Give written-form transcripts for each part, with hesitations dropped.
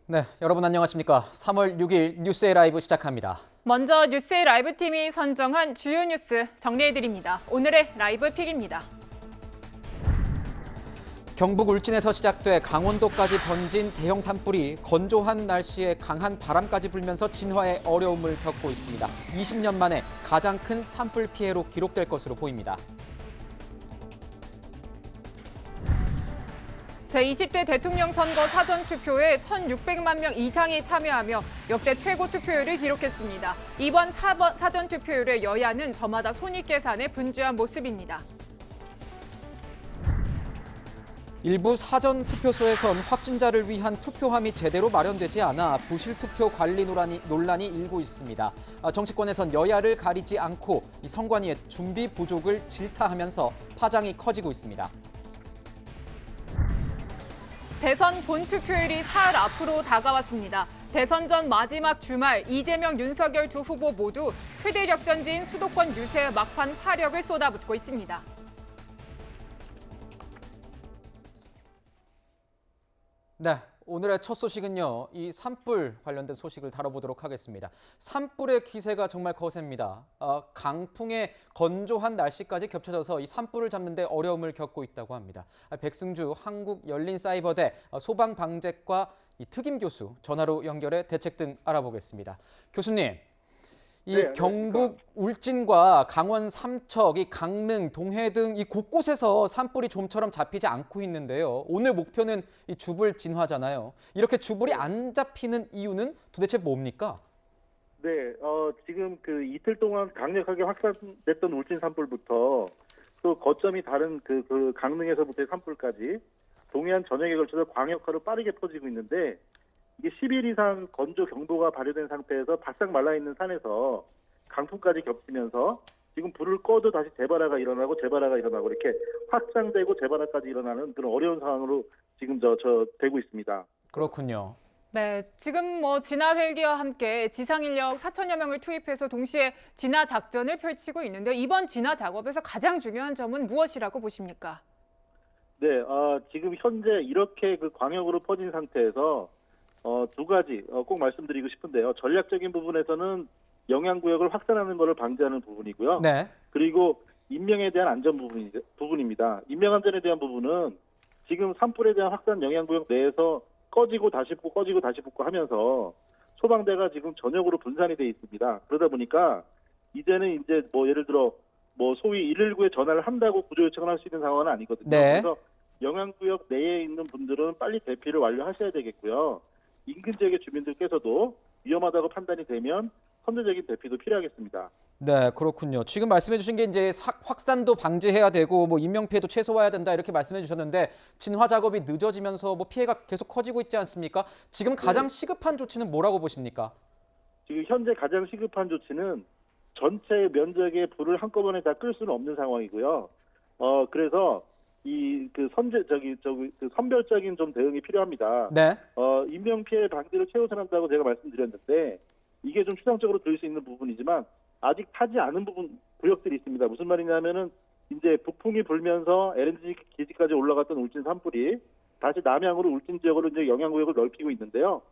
네, 여러분 안녕하십니까? 3월 6일 뉴스의 라이브 시작합니다. 먼저 뉴스의 라이브 팀이 선정한 주요 뉴스 정리해드립니다. 오늘의 라이브 픽입니다. 경북 울진에서 시작돼 강원도까지 번진 대형 산불이 건조한 날씨에 강한 바람까지 불면서 진화에 어려움을 겪고 있습니다. 20년 만에 가장 큰 산불 피해로 기록될 것으로 보입니다. 제20대 대통령 선거 사전투표에 1,600만 명 이상이 참여하며 역대 최고 투표율을 기록했습니다. 이번 사전투표율에 여야는 저마다 손익계산에 분주한 모습입니다. 일부 사전투표소에선 확진자를 위한 투표함이 제대로 마련되지 않아 부실투표 관리 논란이 일고 있습니다. 정치권에선 여야를 가리지 않고 이 선관위의 준비 부족을 질타하면서 파장이 커지고 있습니다. 대선 본투표율이 사흘 앞으로 다가왔습니다. 대선 전 마지막 주말 이재명, 윤석열 두 후보 모두 최대 격전지인 수도권 유세 막판 파력을 쏟아붓고 있습니다. 네, 오늘의 첫 소식은요. 이 산불 관련된 소식을 다뤄보도록 하겠습니다. 산불의 기세가 정말 거셉니다. 강풍에 건조한 날씨까지 겹쳐져서 이 산불을 잡는 데 어려움을 겪고 있다고 합니다. 백승주 한국열린사이버대 소방방재과 이 특임 교수 전화로 연결해 대책 등 알아보겠습니다. 교수님. 이 경북 울진과 강원 삼척, 이 강릉, 동해 등 이 곳곳에서 산불이 좀처럼 잡히지 않고 있는데요. 오늘 목표는 이 주불 진화잖아요. 이렇게 주불이 안 잡히는 이유는 도대체 뭡니까? 네, 지금 그 이틀 동안 강력하게 확산됐던 울진 산불부터 또 거점이 다른 그 강릉에서부터의 산불까지 동해안 전역에 걸쳐서 광역화로 빠르게 퍼지고 있는데 이게 10일 이상 건조 경보가 발효된 상태에서 바싹 말라있는 산에서 강풍까지 겹치면서 지금 불을 꺼도 다시 재발화가 일어나고 이렇게 확장되고 재발화까지 일어나는 그런 어려운 상황으로 지금 되고 있습니다. 그렇군요. 네, 지금 진화 헬기와 함께 지상 인력 4천여 명을 투입해서 동시에 진화 작전을 펼치고 있는데 이번 진화 작업에서 가장 중요한 점은 무엇이라고 보십니까? 네, 지금 현재 이렇게 그 광역으로 퍼진 상태에서 두 가지 꼭 말씀드리고 싶은데요. 전략적인 부분에서는 영향구역을 확산하는 것을 방지하는 부분이고요. 네. 그리고 인명에 대한 안전 부분입니다. 인명 안전에 대한 부분은 지금 산불에 대한 확산 영향구역 내에서 꺼지고 다시 붙고 하면서 소방대가 지금 전역으로 분산이 돼 있습니다. 그러다 보니까 이제는 예를 들어 소위 119에 전화를 한다고 구조 요청을 할 수 있는 상황은 아니거든요. 네. 그래서 영향구역 내에 있는 분들은 빨리 대피를 완료하셔야 되겠고요. 인근 지역의 주민들께서도 위험하다고 판단이 되면 선제적인 대피도 필요하겠습니다. 네, 그렇군요. 지금 말씀해 주신 게 이제 확산도 방지해야 되고 인명 피해도 최소화해야 된다 이렇게 말씀해 주셨는데 진화 작업이 늦어지면서 피해가 계속 커지고 있지 않습니까? 지금 가장 시급한 조치는 뭐라고 보십니까? 지금 현재 가장 시급한 조치는 전체 면적의 불을 한꺼번에 다 끌 수는 없는 상황이고요. 그래서 선별적인 좀 대응이 필요합니다. 네. 인명 피해 방지를 최우선한다고 제가 말씀드렸는데 이게 좀 추상적으로 들을 수 있는 부분이지만 아직 타지 않은 구역들이 있습니다. 무슨 말이냐면은 이제 북풍이 불면서 LNG 기지까지 올라갔던 울진 산불이 다시 남향으로 울진 지역으로 이제 영향구역을 넓히고 있는데요.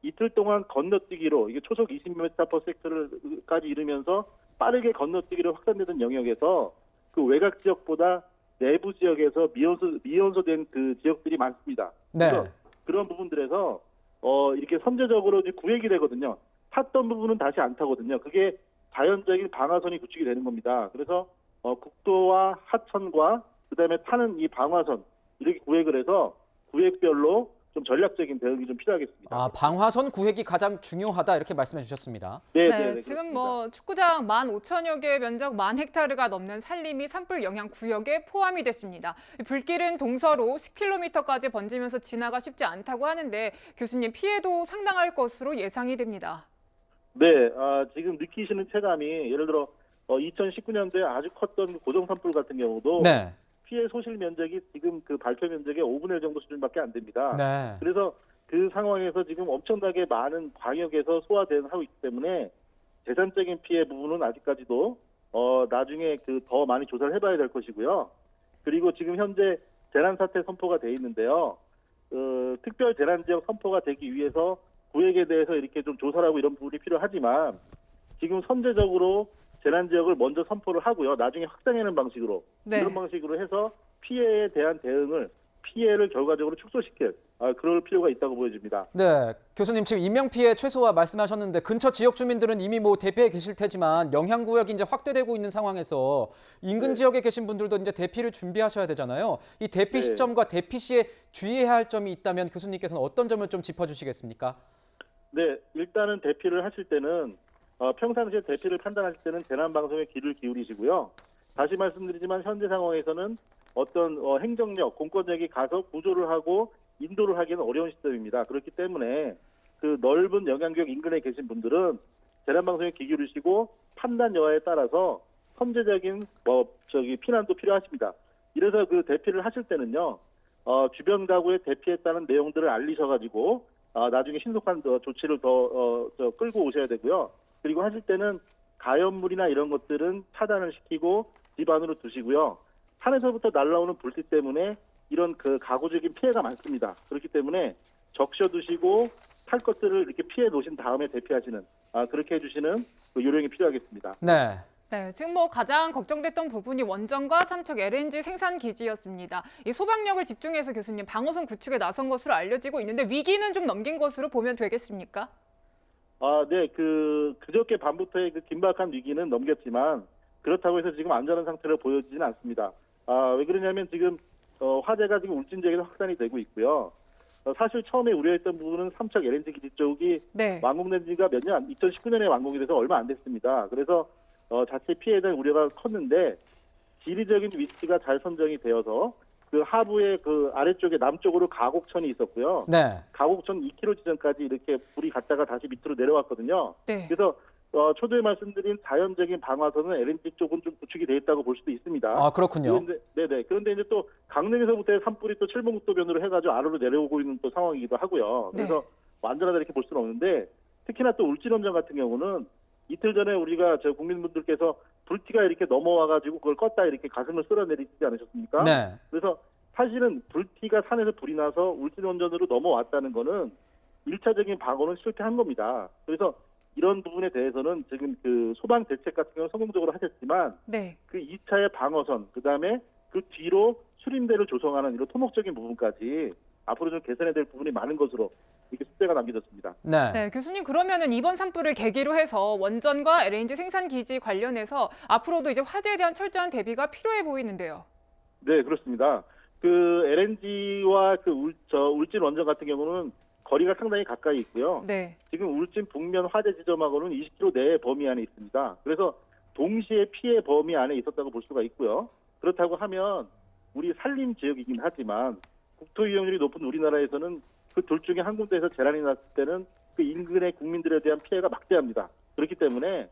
이틀 동안 건너뛰기로 이게 초속 20m/s까지 이르면서 빠르게 건너뛰기로 확산되던 영역에서 그 외곽 지역보다 내부 지역에서 미연소된 그 지역들이 많습니다. 네. 그래서 그런 부분들에서 이렇게 선제적으로 이제 구획이 되거든요. 탔던 부분은 다시 안 타거든요. 그게 자연적인 방화선이 구축이 되는 겁니다. 그래서 국도와 하천과 그다음에 타는 이 방화선 이렇게 구획을 해서 구획별로 좀 전략적인 대응이 좀 필요하겠습니다. 방화선 구획이 가장 중요하다 이렇게 말씀해 주셨습니다. 네, 지금 축구장 15,000여 개의 면적 10,000헥타르가 넘는 산림이 산불 영향 구역에 포함이 됐습니다. 불길은 동서로 10km까지 번지면서 진화가 쉽지 않다고 하는데 교수님 피해도 상당할 것으로 예상이 됩니다. 네, 지금 느끼시는 체감이 예를 들어 2019년도에 아주 컸던 고정 산불 같은 경우도 네. 피해 소실 면적이 지금 그 발표 면적의 5분의 1 정도 수준밖에 안 됩니다. 네. 그래서 그 상황에서 지금 엄청나게 많은 광역에서 소화대응하고 있기 때문에 재산적인 피해 부분은 아직까지도 나중에 더 많이 조사를 해봐야 될 것이고요. 그리고 지금 현재 재난 사태 선포가 돼 있는데요. 특별 재난 지역 선포가 되기 위해서 구역에 대해서 이렇게 좀 조사를 하고 이런 부분이 필요하지만 지금 선제적으로 재난 지역을 먼저 선포를 하고요. 나중에 확장하는 방식으로 네. 이런 방식으로 해서 피해에 대한 대응을 피해를 결과적으로 축소시킬 그럴 필요가 있다고 보여집니다. 네, 교수님 지금 인명피해 최소화 말씀하셨는데 근처 지역 주민들은 이미 뭐 대피해 계실 테지만 영향구역이 이제 확대되고 있는 상황에서 인근 네. 지역에 계신 분들도 이제 대피를 준비하셔야 되잖아요. 이 대피 네. 시점과 대피 시에 주의해야 할 점이 있다면 교수님께서는 어떤 점을 좀 짚어주시겠습니까? 네, 일단은 대피를 하실 때는 평상시에 대피를 판단하실 때는 재난방송에 귀를 기울이시고요. 다시 말씀드리지만 현재 상황에서는 어떤 행정력, 공권력이 가서 구조를 하고 인도를 하기는 어려운 시점입니다. 그렇기 때문에 그 넓은 영향구역 인근에 계신 분들은 재난방송에 귀 기울이시고 판단 여하에 따라서 선제적인 피난도 필요하십니다. 이래서 그 대피를 하실 때는요, 주변 가구에 대피했다는 내용들을 알리셔가지고 나중에 신속한 조치를 더 끌고 오셔야 되고요. 그리고 하실 때는 가연물이나 이런 것들은 차단을 시키고 집 안으로 두시고요. 산에서부터 날라오는 불빛 때문에 이런 그 가구적인 피해가 많습니다. 그렇기 때문에 적셔두시고 탈 것들을 이렇게 피해 놓으신 다음에 대피하시는 그렇게 해주시는 그 요령이 필요하겠습니다. 네. 네, 지금 뭐 가장 걱정됐던 부분이 원전과 삼척 LNG 생산 기지였습니다. 이 소방력을 집중해서 교수님 방어선 구축에 나선 것으로 알려지고 있는데 위기는 좀 넘긴 것으로 보면 되겠습니까? 네, 그저께 밤부터의 그 긴박한 위기는 넘겼지만 그렇다고 해서 지금 안전한 상태로 보여지지는 않습니다. 왜 그러냐면 지금 화재가 지금 울진 지역에서 확산이 되고 있고요. 사실 처음에 우려했던 부분은 삼척 LNG 기지 쪽이 네. 완공된 지가 몇 년, 2019년에 완공이 돼서 얼마 안 됐습니다. 그래서 자체 피해에 대한 우려가 컸는데 지리적인 위치가 잘 선정이 되어서 그 하부의 그 아래쪽에 남쪽으로 가곡천이 있었고요. 네. 가곡천 2km 지점까지 이렇게 불이 갔다가 다시 밑으로 내려왔거든요. 네. 그래서 초두에 말씀드린 자연적인 방화선은 LNG 쪽은 좀 구축이 돼 있다고 볼 수도 있습니다. 그렇군요. 그런데 이제 또 강릉에서부터의 산불이 또 칠봉국도변으로 해가지고 아래로 내려오고 있는 또 상황이기도 하고요. 그래서 네. 완전하다 이렇게 볼 수는 없는데 특히나 또 울진원전 같은 경우는 이틀 전에 우리가 국민분들께서 불티가 이렇게 넘어와가지고 그걸 껐다 이렇게 가슴을 쓸어내리지 않으셨습니까? 네. 그래서 사실은 불티가 산에서 불이 나서 울진원전으로 넘어왔다는 거는 1차적인 방어는 실패한 겁니다. 그래서 이런 부분에 대해서는 지금 그 소방 대책 같은 경우는 성공적으로 하셨지만 네. 그 2차의 방어선, 그다음에 그 뒤로 수림대를 조성하는 이런 토목적인 부분까지 앞으로 좀 개선해야 될 부분이 많은 것으로 이렇게 숙제가 남겨졌습니다. 네. 네, 교수님 그러면은 이번 산불을 계기로 해서 원전과 LNG 생산 기지 관련해서 앞으로도 이제 화재에 대한 철저한 대비가 필요해 보이는데요. 네, 그렇습니다. 그 LNG와 울진 원전 같은 경우는 거리가 상당히 가까이 있고요. 네. 지금 울진 북면 화재 지점하고는 20km 내의 범위 안에 있습니다. 그래서 동시에 피해 범위 안에 있었다고 볼 수가 있고요. 그렇다고 하면 우리 산림 지역이긴 하지만 국토 이용률이 높은 우리나라에서는 그 둘 중에 한 군데에서 재난이 났을 때는 그 인근의 국민들에 대한 피해가 막대합니다. 그렇기 때문에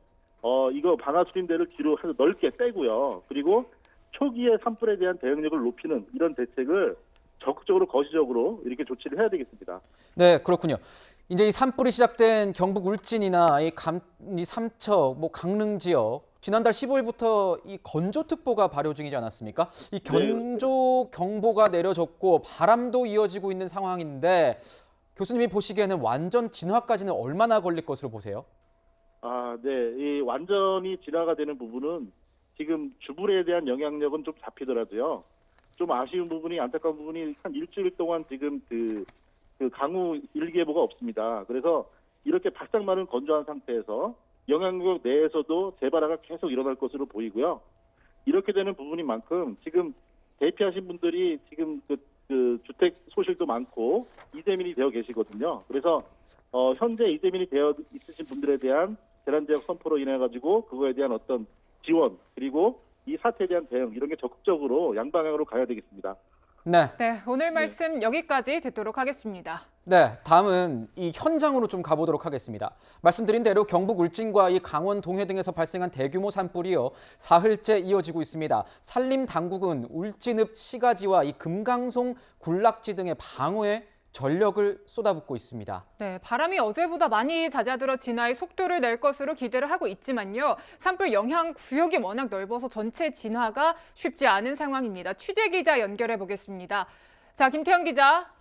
이거 방화 수림대를 뒤로 넓게 떼고요. 그리고 초기에 산불에 대한 대응력을 높이는 이런 대책을 적극적으로 거시적으로 이렇게 조치를 해야 되겠습니다. 네, 그렇군요. 이제 이 산불이 시작된 경북 울진이나 이 삼척, 강릉 지역 지난달 15일부터 이 건조특보가 발효 중이지 않았습니까? 이 건조 경보가 내려졌고 바람도 이어지고 있는 상황인데 교수님이 보시기에는 완전 진화까지는 얼마나 걸릴 것으로 보세요? 네. 이 완전히 진화가 되는 부분은 지금 주불에 대한 영향력은 좀 잡히더라도요. 좀 아쉬운 부분이 안타까운 부분이 한 일주일 동안 지금 그 강우 일기예보가 없습니다. 그래서 이렇게 바짝 마른 건조한 상태에서 영향력 내에서도 재발화가 계속 일어날 것으로 보이고요. 이렇게 되는 부분인 만큼 지금 대피하신 분들이 지금 그 주택 소실도 많고 이재민이 되어 계시거든요. 그래서 현재 이재민이 되어 있으신 분들에 대한 재난지역 선포로 인해 가지고 그거에 대한 어떤 지원 그리고 이 사태에 대한 대응 이런 게 적극적으로 양방향으로 가야 되겠습니다. 네. 네, 오늘 말씀 여기까지 듣도록 하겠습니다. 네, 다음은 이 현장으로 좀 가보도록 하겠습니다. 말씀드린 대로 경북 울진과 이 강원 동해 등에서 발생한 대규모 산불이요. 사흘째 이어지고 있습니다. 산림 당국은 울진읍 시가지와 이 금강송 군락지 등의 방어에 전력을 쏟아붓고 있습니다. 네, 바람이 어제보다 많이 잦아들어 진화의 속도를 낼 것으로 기대를 하고 있지만요. 산불 영향 구역이 워낙 넓어서 전체 진화가 쉽지 않은 상황입니다. 취재 기자 연결해 보겠습니다. 자, 김태형 기자.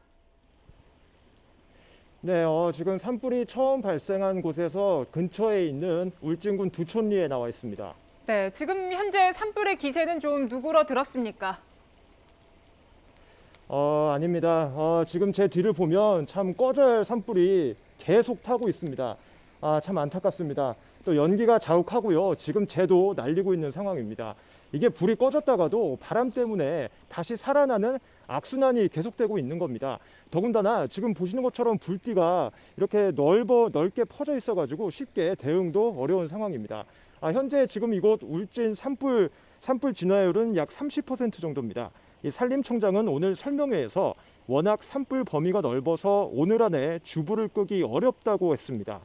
네, 지금 산불이 처음 발생한 곳에서 근처에 있는 울진군 두촌리에 나와 있습니다. 네, 지금 현재 산불의 기세는 좀 누그러들었습니까? 아닙니다. 지금 제 뒤를 보면 참 꺼져야 할 산불이 계속 타고 있습니다. 참 안타깝습니다. 또 연기가 자욱하고요. 지금 재도 날리고 있는 상황입니다. 이게 불이 꺼졌다가도 바람 때문에 다시 살아나는 악순환이 계속되고 있는 겁니다. 더군다나 지금 보시는 것처럼 불띠가 이렇게 넓게 퍼져 있어가지고 쉽게 대응도 어려운 상황입니다. 현재 지금 이곳 울진 산불 진화율은 약 30% 정도입니다. 이 산림청장은 오늘 설명회에서 워낙 산불 범위가 넓어서 오늘 안에 주불을 끄기 어렵다고 했습니다.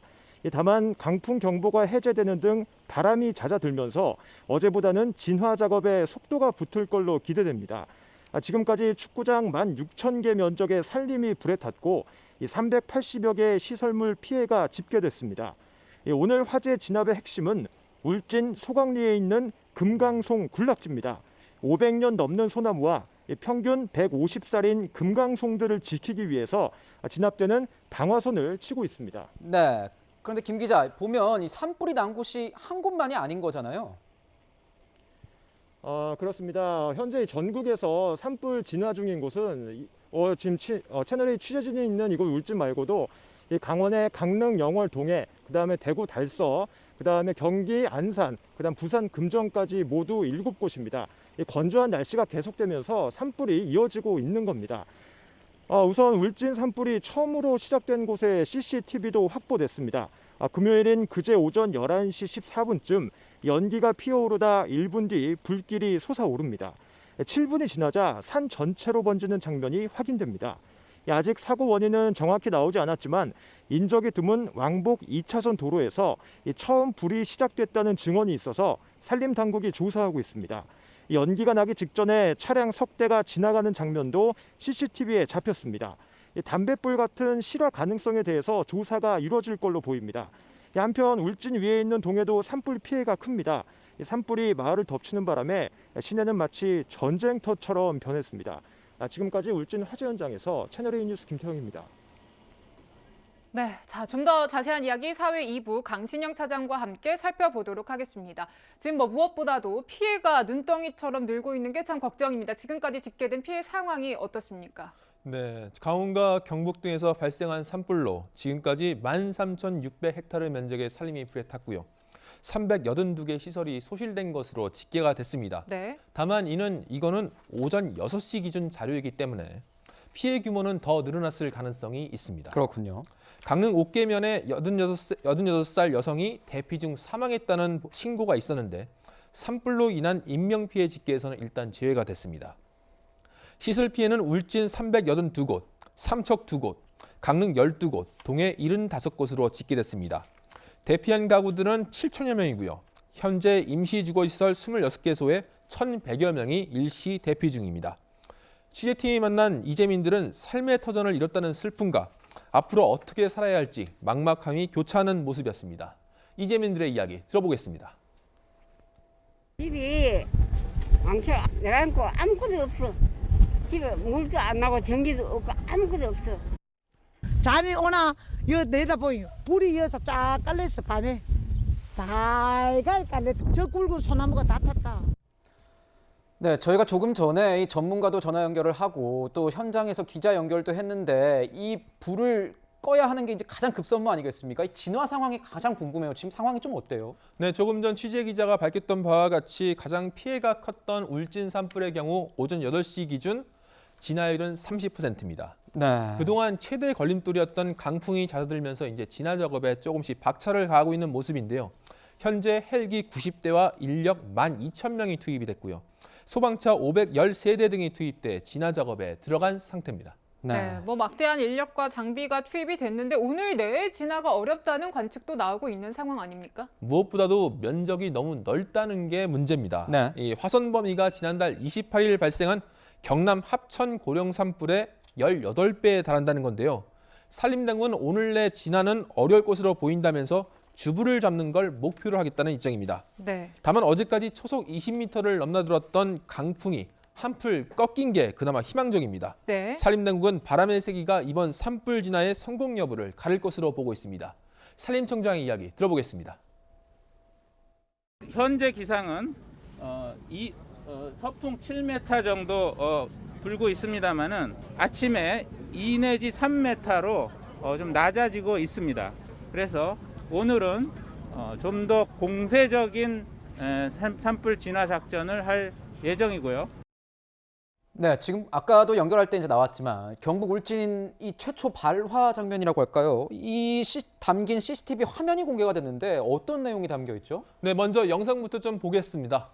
다만 강풍 경보가 해제되는 등 바람이 잦아들면서 어제보다는 진화 작업에 속도가 붙을 걸로 기대됩니다. 지금까지 축구장 16,000개 면적의 산림이 불에 탔고 380여 개의 시설물 피해가 집계됐습니다. 오늘 화재 진압의 핵심은 울진 소강리에 있는 금강송 군락지입니다. 500년 넘는 소나무와 평균 150살인 금강송들을 지키기 위해서 진압되는 방화선을 치고 있습니다. 네. 그런데 김 기자, 보면 이 산불이 난 곳이 한 곳만이 아닌 거잖아요. 그렇습니다. 현재 전국에서 산불 진화 중인 곳은 지금 채널A 취재진이 있는 이곳 울진 말고도 이 강원의 강릉, 영월, 동해, 그다음에 대구, 달서, 그다음에 경기, 안산, 그다음 부산, 금정까지 모두 7곳입니다. 이 건조한 날씨가 계속되면서 산불이 이어지고 있는 겁니다. 우선 울진 산불이 처음으로 시작된 곳에 CCTV도 확보됐습니다. 금요일인 그제 오전 11시 14분쯤 연기가 피어오르다 1분 뒤 불길이 솟아오릅니다. 7분이 지나자 산 전체로 번지는 장면이 확인됩니다. 아직 사고 원인은 정확히 나오지 않았지만 인적이 드문 왕복 2차선 도로에서 처음 불이 시작됐다는 증언이 있어서 산림당국이 조사하고 있습니다. 연기가 나기 직전에 차량 석 대가 지나가는 장면도 CCTV에 잡혔습니다. 담뱃불 같은 실화 가능성에 대해서 조사가 이루어질 걸로 보입니다. 한편 울진 위에 있는 동해도 산불 피해가 큽니다. 산불이 마을을 덮치는 바람에 시내는 마치 전쟁터처럼 변했습니다. 지금까지 울진 화재 현장에서 채널A 뉴스 김태형입니다. 네, 자, 좀 더 자세한 이야기 사회 2부 강신영 차장과 함께 살펴보도록 하겠습니다. 지금 무엇보다도 피해가 눈덩이처럼 늘고 있는 게 참 걱정입니다. 지금까지 집계된 피해 상황이 어떻습니까? 네, 강원과 경북 등에서 발생한 산불로 지금까지 13,600헥타르 면적의 산림이 불에 탔고요. 382개 시설이 소실된 것으로 집계가 됐습니다. 네. 다만 이거는 오전 6시 기준 자료이기 때문에 피해 규모는 더 늘어났을 가능성이 있습니다. 그렇군요. 강릉 옥계면에 86살 여성이 대피 중 사망했다는 신고가 있었는데 산불로 인한 인명피해 집계에서는 일단 제외가 됐습니다. 시설 피해는 울진 382곳, 삼척 2곳, 강릉 12곳, 동해 75곳으로 집계됐습니다. 대피한 가구들은 7천여 명이고요. 현재 임시주거시설 26개소에 1,100여 명이 일시 대피 중입니다. 취재팀이 만난 이재민들은 삶의 터전을 잃었다는 슬픔과 앞으로 어떻게 살아야 할지 막막함이 교차하는 모습이었습니다. 이재민들의 이야기 들어보겠습니다. 집이 왕처 내려앉고 아무것도 없어. 집에 물도 안 나고 전기도 없고 아무것도 없어. 잠이 오나 여 내다보니 불이 여서 쫙 깔려있어. 밤에 달걀 깔려. 저 굵은 소나무가 다 탔다. 네, 저희가 조금 전에 이 전문가도 전화 연결을 하고 또 현장에서 기자 연결도 했는데 이 불을 꺼야 하는 게 이제 가장 급선무 아니겠습니까? 이 진화 상황이 가장 궁금해요. 지금 상황이 좀 어때요? 네, 조금 전 취재 기자가 밝혔던 바와 같이 가장 피해가 컸던 울진 산불의 경우 오전 8시 기준 진화율은 30%입니다. 네. 그동안 최대 걸림돌이었던 강풍이 잦아들면서 이제 진화 작업에 조금씩 박차를 가하고 있는 모습인데요. 현재 헬기 90대와 인력 12,000명이 투입이 됐고요. 소방차 513대 등이 투입돼 진화 작업에 들어간 상태입니다. 네, 막대한 인력과 장비가 투입이 됐는데 오늘 내에 진화가 어렵다는 관측도 나오고 있는 상황 아닙니까? 무엇보다도 면적이 너무 넓다는 게 문제입니다. 네. 이 화선 범위가 지난달 28일 발생한 경남 합천 고령 산불의 18배에 달한다는 건데요. 산림당국은 오늘 내 진화는 어려울 것으로 보인다면서 주불을 잡는 걸 목표로 하겠다는 입장입니다. 네. 다만 어제까지 초속 20m를 넘나들었던 강풍이 한풀 꺾인 게 그나마 희망적입니다. 네. 산림당국은 바람의 세기가 이번 산불 진화의 성공 여부를 가릴 것으로 보고 있습니다. 산림청장의 이야기 들어보겠습니다. 현재 기상은 서풍 7m 정도 불고 있습니다만은 아침에 2 내지 3m로 좀 낮아지고 있습니다. 그래서 오늘은 좀 더 공세적인 산불 진화 작전을 할 예정이고요. 네, 지금 아까도 연결할 때 이제 나왔지만 경북 울진 이 최초 발화 장면이라고 할까요? 담긴 CCTV 화면이 공개가 됐는데 어떤 내용이 담겨 있죠? 네, 먼저 영상부터 좀 보겠습니다.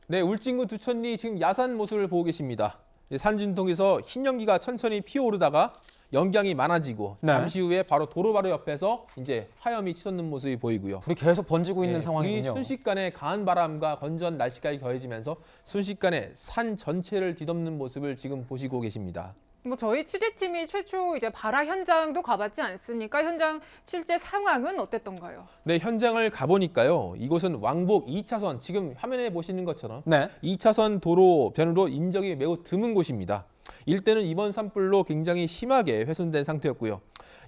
네, 울진군 두천리 지금 야산 모습을 보고 계십니다. 산진통에서 흰 연기가 천천히 피어오르다가 연기량이 많아지고 네. 잠시 후에 바로 도로 바로 옆에서 이제 화염이 치솟는 모습이 보이고요. 불이 계속 번지고 있는 네, 상황이군요. 순식간에 강한 바람과 건조한 날씨까지 더해지면서 순식간에 산 전체를 뒤덮는 모습을 지금 보시고 계십니다. 뭐 저희 취재팀이 최초 이제 발화 현장도 가봤지 않습니까? 현장 실제 상황은 어땠던가요? 네, 현장을 가보니까요. 이곳은 왕복 2차선, 지금 화면에 보시는 것처럼 네. 2차선 도로 변으로 인적이 매우 드문 곳입니다. 일대는 이번 산불로 굉장히 심하게 훼손된 상태였고요.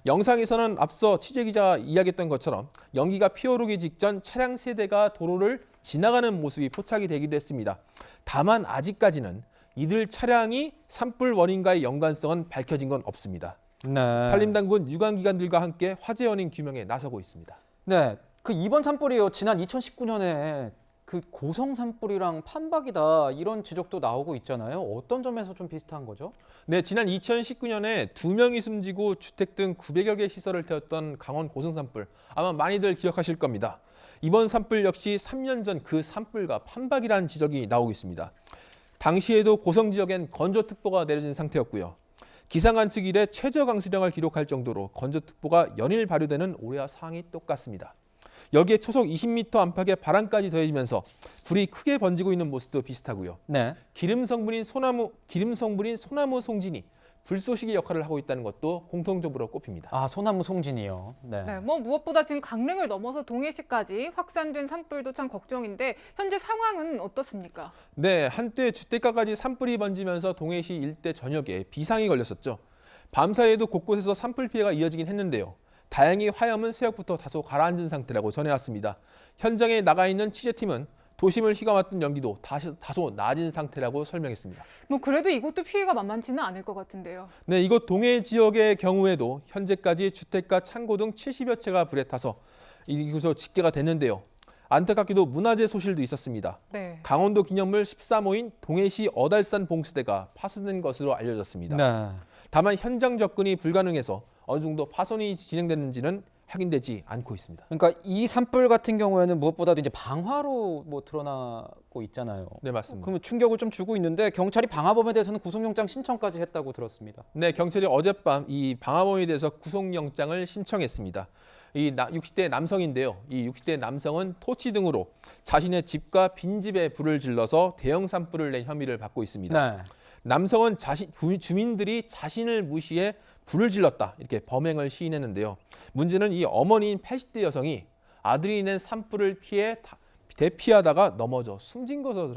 영상에서는 앞서 취재기자가 이야기했던 것처럼 연기가 피어오르기 직전 차량 세대가 도로를 지나가는 모습이 포착이 되기도 했습니다. 다만 아직까지는 이들 차량이 산불 원인과의 연관성은 밝혀진 건 없습니다. 네. 산림당국은 유관기관들과 함께 화재 원인 규명에 나서고 있습니다. 네. 그 이번 산불이요. 지난 2019년에 그 고성 산불이랑 판박이다 이런 지적도 나오고 있잖아요. 어떤 점에서 좀 비슷한 거죠? 네, 지난 2019년에 2명이 숨지고 주택 등 900여 개 시설을 태웠던 강원 고성 산불. 아마 많이들 기억하실 겁니다. 이번 산불 역시 3년 전 그 산불과 판박이라는 지적이 나오고 있습니다. 당시에도 고성 지역엔 건조특보가 내려진 상태였고요. 기상관측 이래 최저 강수량을 기록할 정도로 건조특보가 연일 발효되는 올해와 상황이 똑같습니다. 여기에 초속 20m 안팎의 바람까지 더해지면서 불이 크게 번지고 있는 모습도 비슷하고요. 네. 기름 성분인 소나무 송진이 불쏘시개 역할을 하고 있다는 것도 공통적으로 꼽힙니다. 아, 소나무 송진이요. 네. 네, 뭐 무엇보다 지금 강릉을 넘어서 동해시까지 확산된 산불도 참 걱정인데 현재 상황은 어떻습니까? 네, 한때 주택가까지 산불이 번지면서 동해시 일대 전역에 비상이 걸렸었죠. 밤사이에도 곳곳에서 산불 피해가 이어지긴 했는데요. 다행히 화염은 새벽부터 다소 가라앉은 상태라고 전해왔습니다. 현장에 나가 있는 취재팀은 도심을 휘감았던 연기도 다소 낮은 상태라고 설명했습니다. 뭐 그래도 이곳도 피해가 만만치는 않을 것 같은데요. 네, 이곳 동해 지역의 경우에도 현재까지 주택가, 창고 등 70여 채가 불에 타서 이곳으로 집계가 됐는데요. 안타깝게도 문화재 소실도 있었습니다. 네. 강원도 기념물 14모인 동해시 어달산 봉수대가 파손된 것으로 알려졌습니다. 네. 다만 현장 접근이 불가능해서 어느 정도 파손이 진행됐는지는 확인되지 않고 있습니다. 그러니까 이 산불 같은 경우에는 무엇보다도 이제 방화로 뭐 드러나고 있잖아요. 네, 맞습니다. 그러면 충격을 좀 주고 있는데 경찰이 방화범에 대해서는 구속영장 신청까지 했다고 들었습니다. 네, 경찰이 어젯밤 이 방화범에 대해서 구속영장을 신청했습니다. 이 60대 남성인데요. 이 60대 남성은 토치 등으로 자신의 집과 빈집에 불을 질러서 대형 산불을 낸 혐의를 받고 있습니다. 네. 남성은 주민들이 자신을 무시해 불을 질렀다 이렇게 범행을 시인했는데요. 문제는 이 어머니인 80대 여성이 아들이 낸 산불을 피해 대피하다가 넘어져 숨진 것으로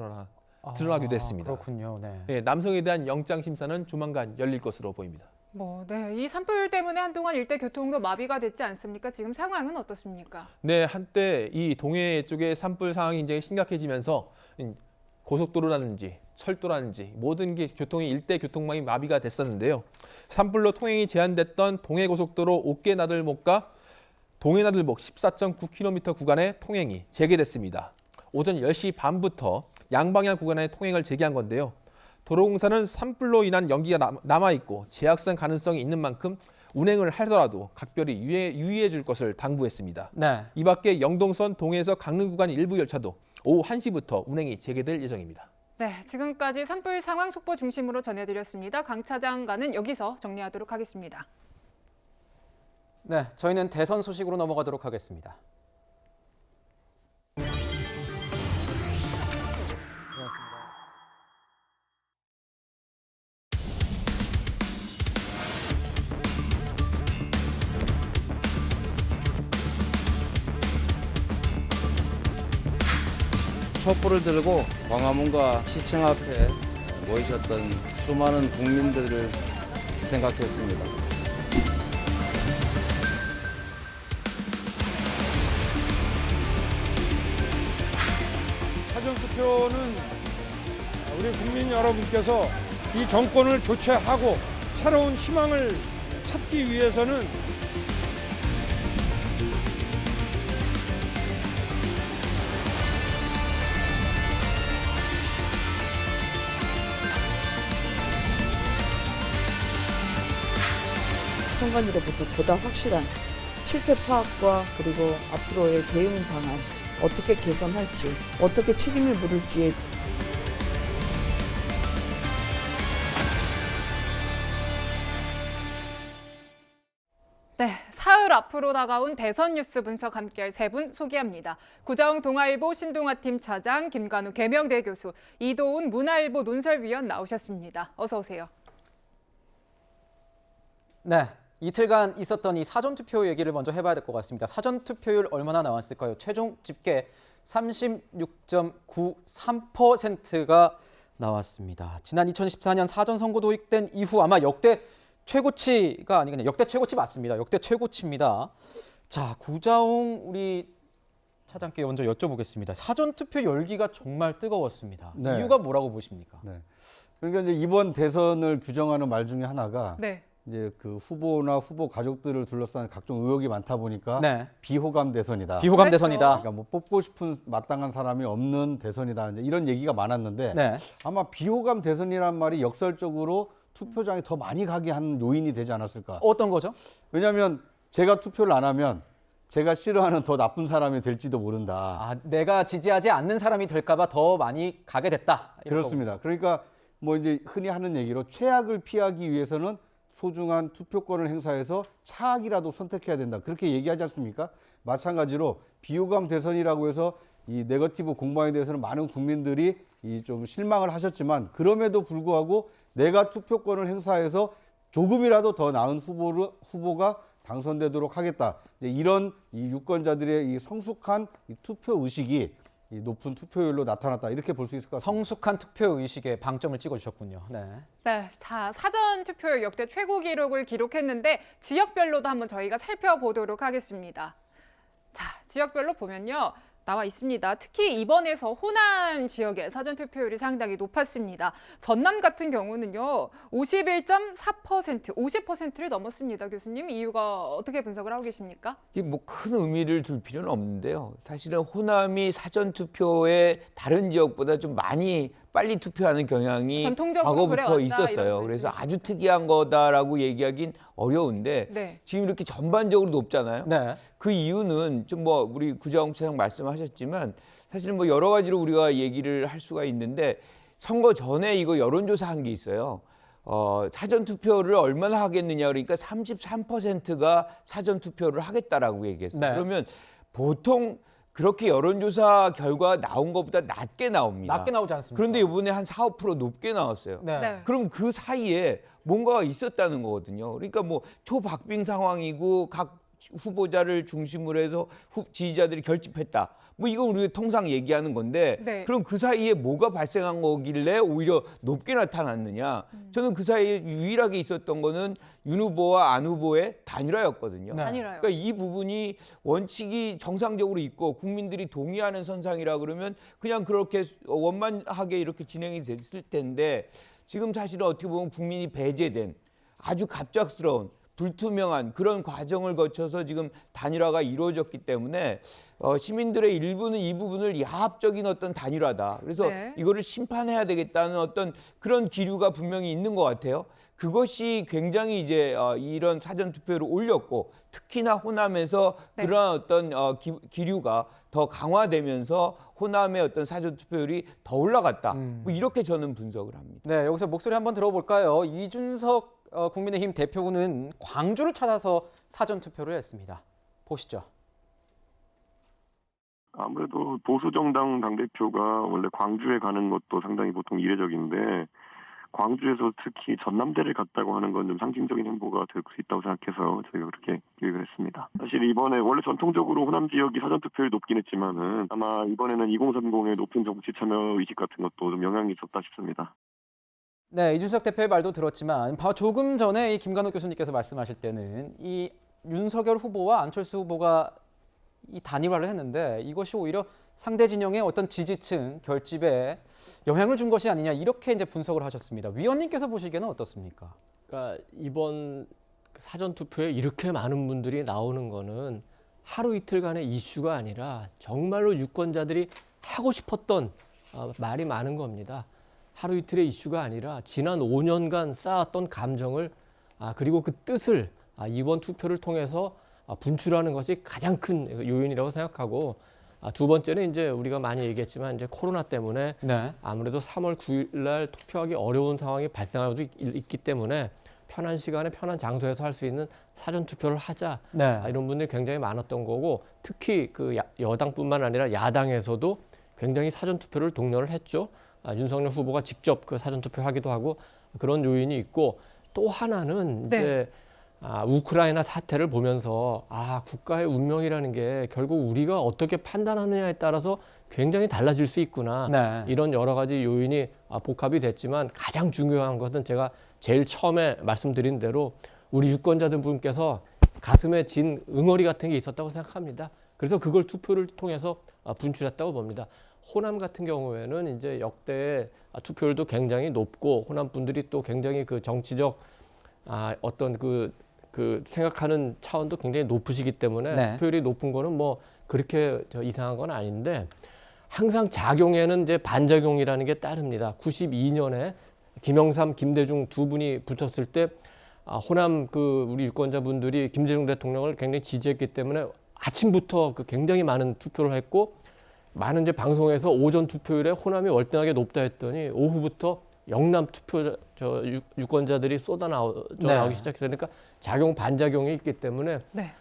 드러나기도 했습니다. 그렇군요. 네. 네, 남성에 대한 영장 심사는 조만간 열릴 것으로 보입니다. 네, 이 산불 때문에 한동안 일대 교통도 마비가 됐지 않습니까? 지금 상황은 어떻습니까? 네, 한때 이 동해 쪽의 산불 상황이 굉장히 심각해지면서 고속도로라든지 철도라든지 모든 게 일대 교통망이 마비가 됐었는데요. 산불로 통행이 제한됐던 동해고속도로 옥계나들목과 동해나들목 14.9km 구간의 통행이 재개됐습니다. 오전 10시 반부터 양방향 구간의 통행을 재개한 건데요. 도로공사는 산불로 인한 연기가 남아있고 재확산 가능성이 있는 만큼 운행을 하더라도 각별히 유의해 줄 것을 당부했습니다. 네. 이 밖에 영동선 동해에서 강릉 구간 일부 열차도 오후 1시부터 운행이 재개될 예정입니다. 네, 지금까지 산불 상황 속보 중심으로 전해드렸습니다. 강 차장과는 여기서 정리하도록 하겠습니다. 네, 저희는 대선 소식으로 넘어가도록 하겠습니다. 촛불을 들고 광화문과 시청 앞에 모이셨던 수많은 국민들을 생각했습니다. 사전투표는 우리 국민 여러분께서 이 정권을 교체하고 새로운 희망을 찾기 위해서는 선관위로부터 보다 확실한 실태 파악과 그리고 앞으로의 대응 방안, 어떻게 개선할지, 어떻게 책임을 물을지에 네, 사흘 앞으로 다가온 대선 뉴스 분석 함께할 세 분 소개합니다. 구자웅 동아일보 신동아팀 차장, 김관우 계명대 교수, 이도훈 문화일보 논설위원 나오셨습니다. 어서 오세요. 네, 이틀간 있었던 이 사전투표 얘기를 먼저 해봐야 될 것 같습니다. 사전투표율 얼마나 나왔을까요? 최종 집계 36.93%가 나왔습니다. 지난 2014년 사전선거 도입된 이후 아마 역대 최고치가 아니겠네요. 역대 최고치 맞습니다. 역대 최고치입니다. 자, 구자웅 우리 차장께 먼저 여쭤보겠습니다. 사전투표 열기가 정말 뜨거웠습니다. 네. 이유가 뭐라고 보십니까? 네. 그러니까 이제 이번 대선을 규정하는 말 중에 하나가 네. 이제 그 후보나 후보 가족들을 둘러싼 각종 의혹이 많다 보니까 네. 비호감 대선이다. 비호감 그렇죠. 대선이다. 그러니까 뭐 뽑고 싶은 마땅한 사람이 없는 대선이다. 이제 이런 얘기가 많았는데 네. 아마 비호감 대선이란 말이 역설적으로 투표장에 더 많이 가게 한 요인이 되지 않았을까. 어떤 거죠? 왜냐하면 제가 투표를 안 하면 제가 싫어하는 더 나쁜 사람이 될지도 모른다. 아, 내가 지지하지 않는 사람이 될까봐 더 많이 가게 됐다. 이런 그렇습니다. 그러니까 뭐 이제 흔히 하는 얘기로 최악을 피하기 위해서는 소중한 투표권을 행사해서 차악이라도 선택해야 된다. 그렇게 얘기하지 않습니까? 마찬가지로 비호감 대선이라고 해서 이 네거티브 공방에 대해서는 많은 국민들이 이 좀 실망을 하셨지만 그럼에도 불구하고 내가 투표권을 행사해서 조금이라도 더 나은 후보가 당선되도록 하겠다. 이제 이런 이 유권자들의 이 성숙한 이 투표 의식이 이 높은 투표율로 나타났다. 이렇게 볼 수 있을 것 같습니다. 성숙한 투표 의식에 방점을 찍어주셨군요. 네. 네, 자, 사전 투표율 역대 최고 기록을 기록했는데 지역별로도 한번 저희가 살펴보도록 하겠습니다. 자, 지역별로 보면요. 나와 있습니다. 특히 이번에서 호남 지역의 사전 투표율이 상당히 높았습니다. 전남 같은 경우는요. 51.4%, 50%를 넘었습니다. 교수님, 이유가 어떻게 분석을 하고 계십니까? 이게 뭐 큰 의미를 둘 필요는 없는데요. 사실은 호남이 사전 투표에 다른 지역보다 좀 많이 빨리 투표하는 경향이 과거부터 그래왔다, 있었어요. 이런 그래서 말씀이시죠. 아주 특이한 거다라고 얘기하긴 어려운데 네. 지금 이렇게 전반적으로 높잖아요. 네. 그 이유는 좀 뭐 우리 구자웅 차장 말씀하셨지만 사실은 뭐 여러 가지로 우리가 얘기를 할 수가 있는데 선거 전에 이거 여론조사 한 게 있어요. 사전 투표를 얼마나 하겠느냐 그러니까 33%가 사전 투표를 하겠다라고 얘기했어요. 네. 그러면 보통 그렇게 여론조사 결과 나온 것보다 낮게 나옵니다. 낮게 나오지 않습니까? 그런데 이번에 한 4~5% 높게 나왔어요. 네. 네. 그럼 그 사이에 뭔가가 있었다는 거거든요. 그러니까 뭐 초박빙 상황이고 각 후보자를 중심으로 해서 지지자들이 결집했다. 뭐 이거 우리가 통상 얘기하는 건데 네. 그럼 그 사이에 뭐가 발생한 거길래 오히려 높게 나타났느냐. 저는 그 사이에 유일하게 있었던 거는 윤 후보와 안 후보의 단일화였거든요. 네. 아니라요. 그러니까 이 부분이 원칙이 정상적으로 있고 국민들이 동의하는 선상이라 그러면 그냥 그렇게 원만하게 이렇게 진행이 됐을 텐데 지금 사실은 어떻게 보면 국민이 배제된 아주 갑작스러운 불투명한 그런 과정을 거쳐서 지금 단일화가 이루어졌기 때문에 시민들의 일부는 이 부분을 야합적인 어떤 단일화다. 그래서 네. 이거를 심판해야 되겠다는 어떤 그런 기류가 분명히 있는 것 같아요. 그것이 굉장히 이제 이런 사전 투표를 올렸고 특히나 호남에서 네. 그런 어떤 기류가 더 강화되면서 호남의 어떤 사전 투표율이 더 올라갔다. 뭐 이렇게 저는 분석을 합니다. 네, 여기서 목소리 한번 들어볼까요? 이준석 국민의힘 대표는 광주를 찾아서 사전 투표를 했습니다. 보시죠. 아무래도 보수정당 당대표가 원래 광주에 가는 것도 상당히 보통 이례적인데 광주에서 특히 전남대를 갔다고 하는 건 좀 상징적인 행보가 될 수 있다고 생각해서 저희가 그렇게 기획을 했습니다. 사실 사실 이번에 원래 전통적으로 호남 지역이 사전투표율이 높긴 했지만은 아마 이번에는 2030의 높은 정치 참여 의식 같은 것도 좀 영향이 있었다 싶습니다. 네, 이준석 대표의 말도 들었지만 조금 전에 이 김관욱 교수님께서 말씀하실 때는 이 윤석열 후보와 안철수 후보가 이 단일화를 했는데 이것이 오히려 상대 진영의 어떤 지지층 결집에 영향을 준 것이 아니냐 이렇게 이제 분석을 하셨습니다. 위원님께서 보시기에는 어떻습니까? 그러니까 이번 사전 투표에 이렇게 많은 분들이 나오는 거는 하루 이틀간의 이슈가 아니라 정말로 유권자들이 하고 싶었던 말이 많은 겁니다. 하루 이틀의 이슈가 아니라 지난 5년간 쌓았던 감정을 그리고 그 뜻을 이번 투표를 통해서 분출하는 것이 가장 큰 요인이라고 생각하고 두 번째는 이제 우리가 많이 얘기했지만 이제 코로나 때문에 네. 아무래도 3월 9일 날 투표하기 어려운 상황이 발생하고 있기 때문에 편한 시간에 편한 장소에서 할 수 있는 사전 투표를 하자. 네. 이런 분들이 굉장히 많았던 거고 특히 그 여당뿐만 아니라 야당에서도 굉장히 사전 투표를 독려를 했죠. 윤석열 후보가 직접 그 사전 투표하기도 하고 그런 요인이 있고 또 하나는 네. 이제 우크라이나 사태를 보면서 국가의 운명이라는 게 결국 우리가 어떻게 판단하느냐에 따라서 굉장히 달라질 수 있구나. 네. 이런 여러 가지 요인이 복합이 됐지만 가장 중요한 것은 제가 제일 처음에 말씀드린 대로 우리 유권자들 분께서 가슴에 진 응어리 같은 게 있었다고 생각합니다. 그래서 그걸 투표를 통해서 분출했다고 봅니다. 호남 같은 경우에는 이제 역대 투표율도 굉장히 높고 호남 분들이 또 굉장히 그 정치적 어떤 그 생각하는 차원도 굉장히 높으시기 때문에 네. 투표율이 높은 거는 뭐 그렇게 이상한 건 아닌데 항상 작용에는 이제 반작용이라는 게 따릅니다. 92년에 김영삼, 김대중 두 분이 붙었을 때 호남 우리 유권자분들이 김대중 대통령을 굉장히 지지했기 때문에 아침부터 굉장히 많은 투표를 했고 많은 이제 방송에서 오전 투표율에 호남이 월등하게 높다 했더니 오후부터 영남 투표 유권자들이 나오기 시작했으니까 작용 반작용이 있기 때문에 네.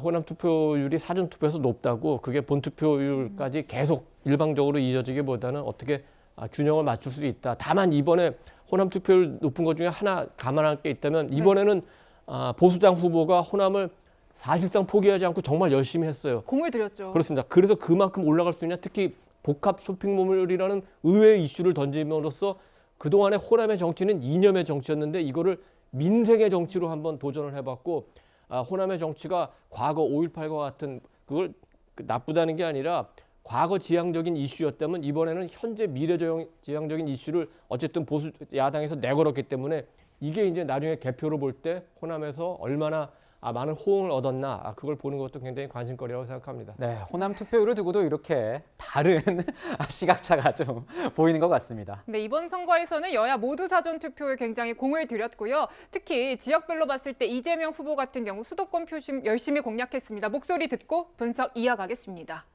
호남 투표율이 사전 투표에서 높다고 그게 본 투표율까지 계속 일방적으로 이어지기보다는 어떻게 균형을 맞출 수 있다. 다만 이번에 호남 투표율 높은 것 중에 하나 감안할 게 있다면 이번에는 보수당 후보가 호남을 사실상 포기하지 않고 정말 열심히 했어요. 공을 들였죠. 그렇습니다. 그래서 그만큼 올라갈 수 있냐. 특히 복합 쇼핑몰이라는 의외의 이슈를 던짐으로써 그동안의 호남의 정치는 이념의 정치였는데 이거를 민생의 정치로 한번 도전을 해봤고 호남의 정치가 과거 5.18과 같은 그걸 나쁘다는 게 아니라 과거 지향적인 이슈였다면 이번에는 현재 미래지향적인 이슈를 어쨌든 보수 야당에서 내걸었기 때문에 이게 이제 나중에 개표로 볼 때 호남에서 얼마나 많은 호응을 얻었나 그걸 보는 것도 굉장히 관심거리라고 생각합니다. 네, 호남 투표율을 두고도 이렇게 다른 시각차가 좀 보이는 것 같습니다. 네, 이번 선거에서는 여야 모두 사전 투표에 굉장히 공을 들였고요. 특히 지역별로 봤을 때 이재명 후보 같은 경우 수도권 표심 열심히 공략했습니다. 목소리 듣고 분석 이어가겠습니다.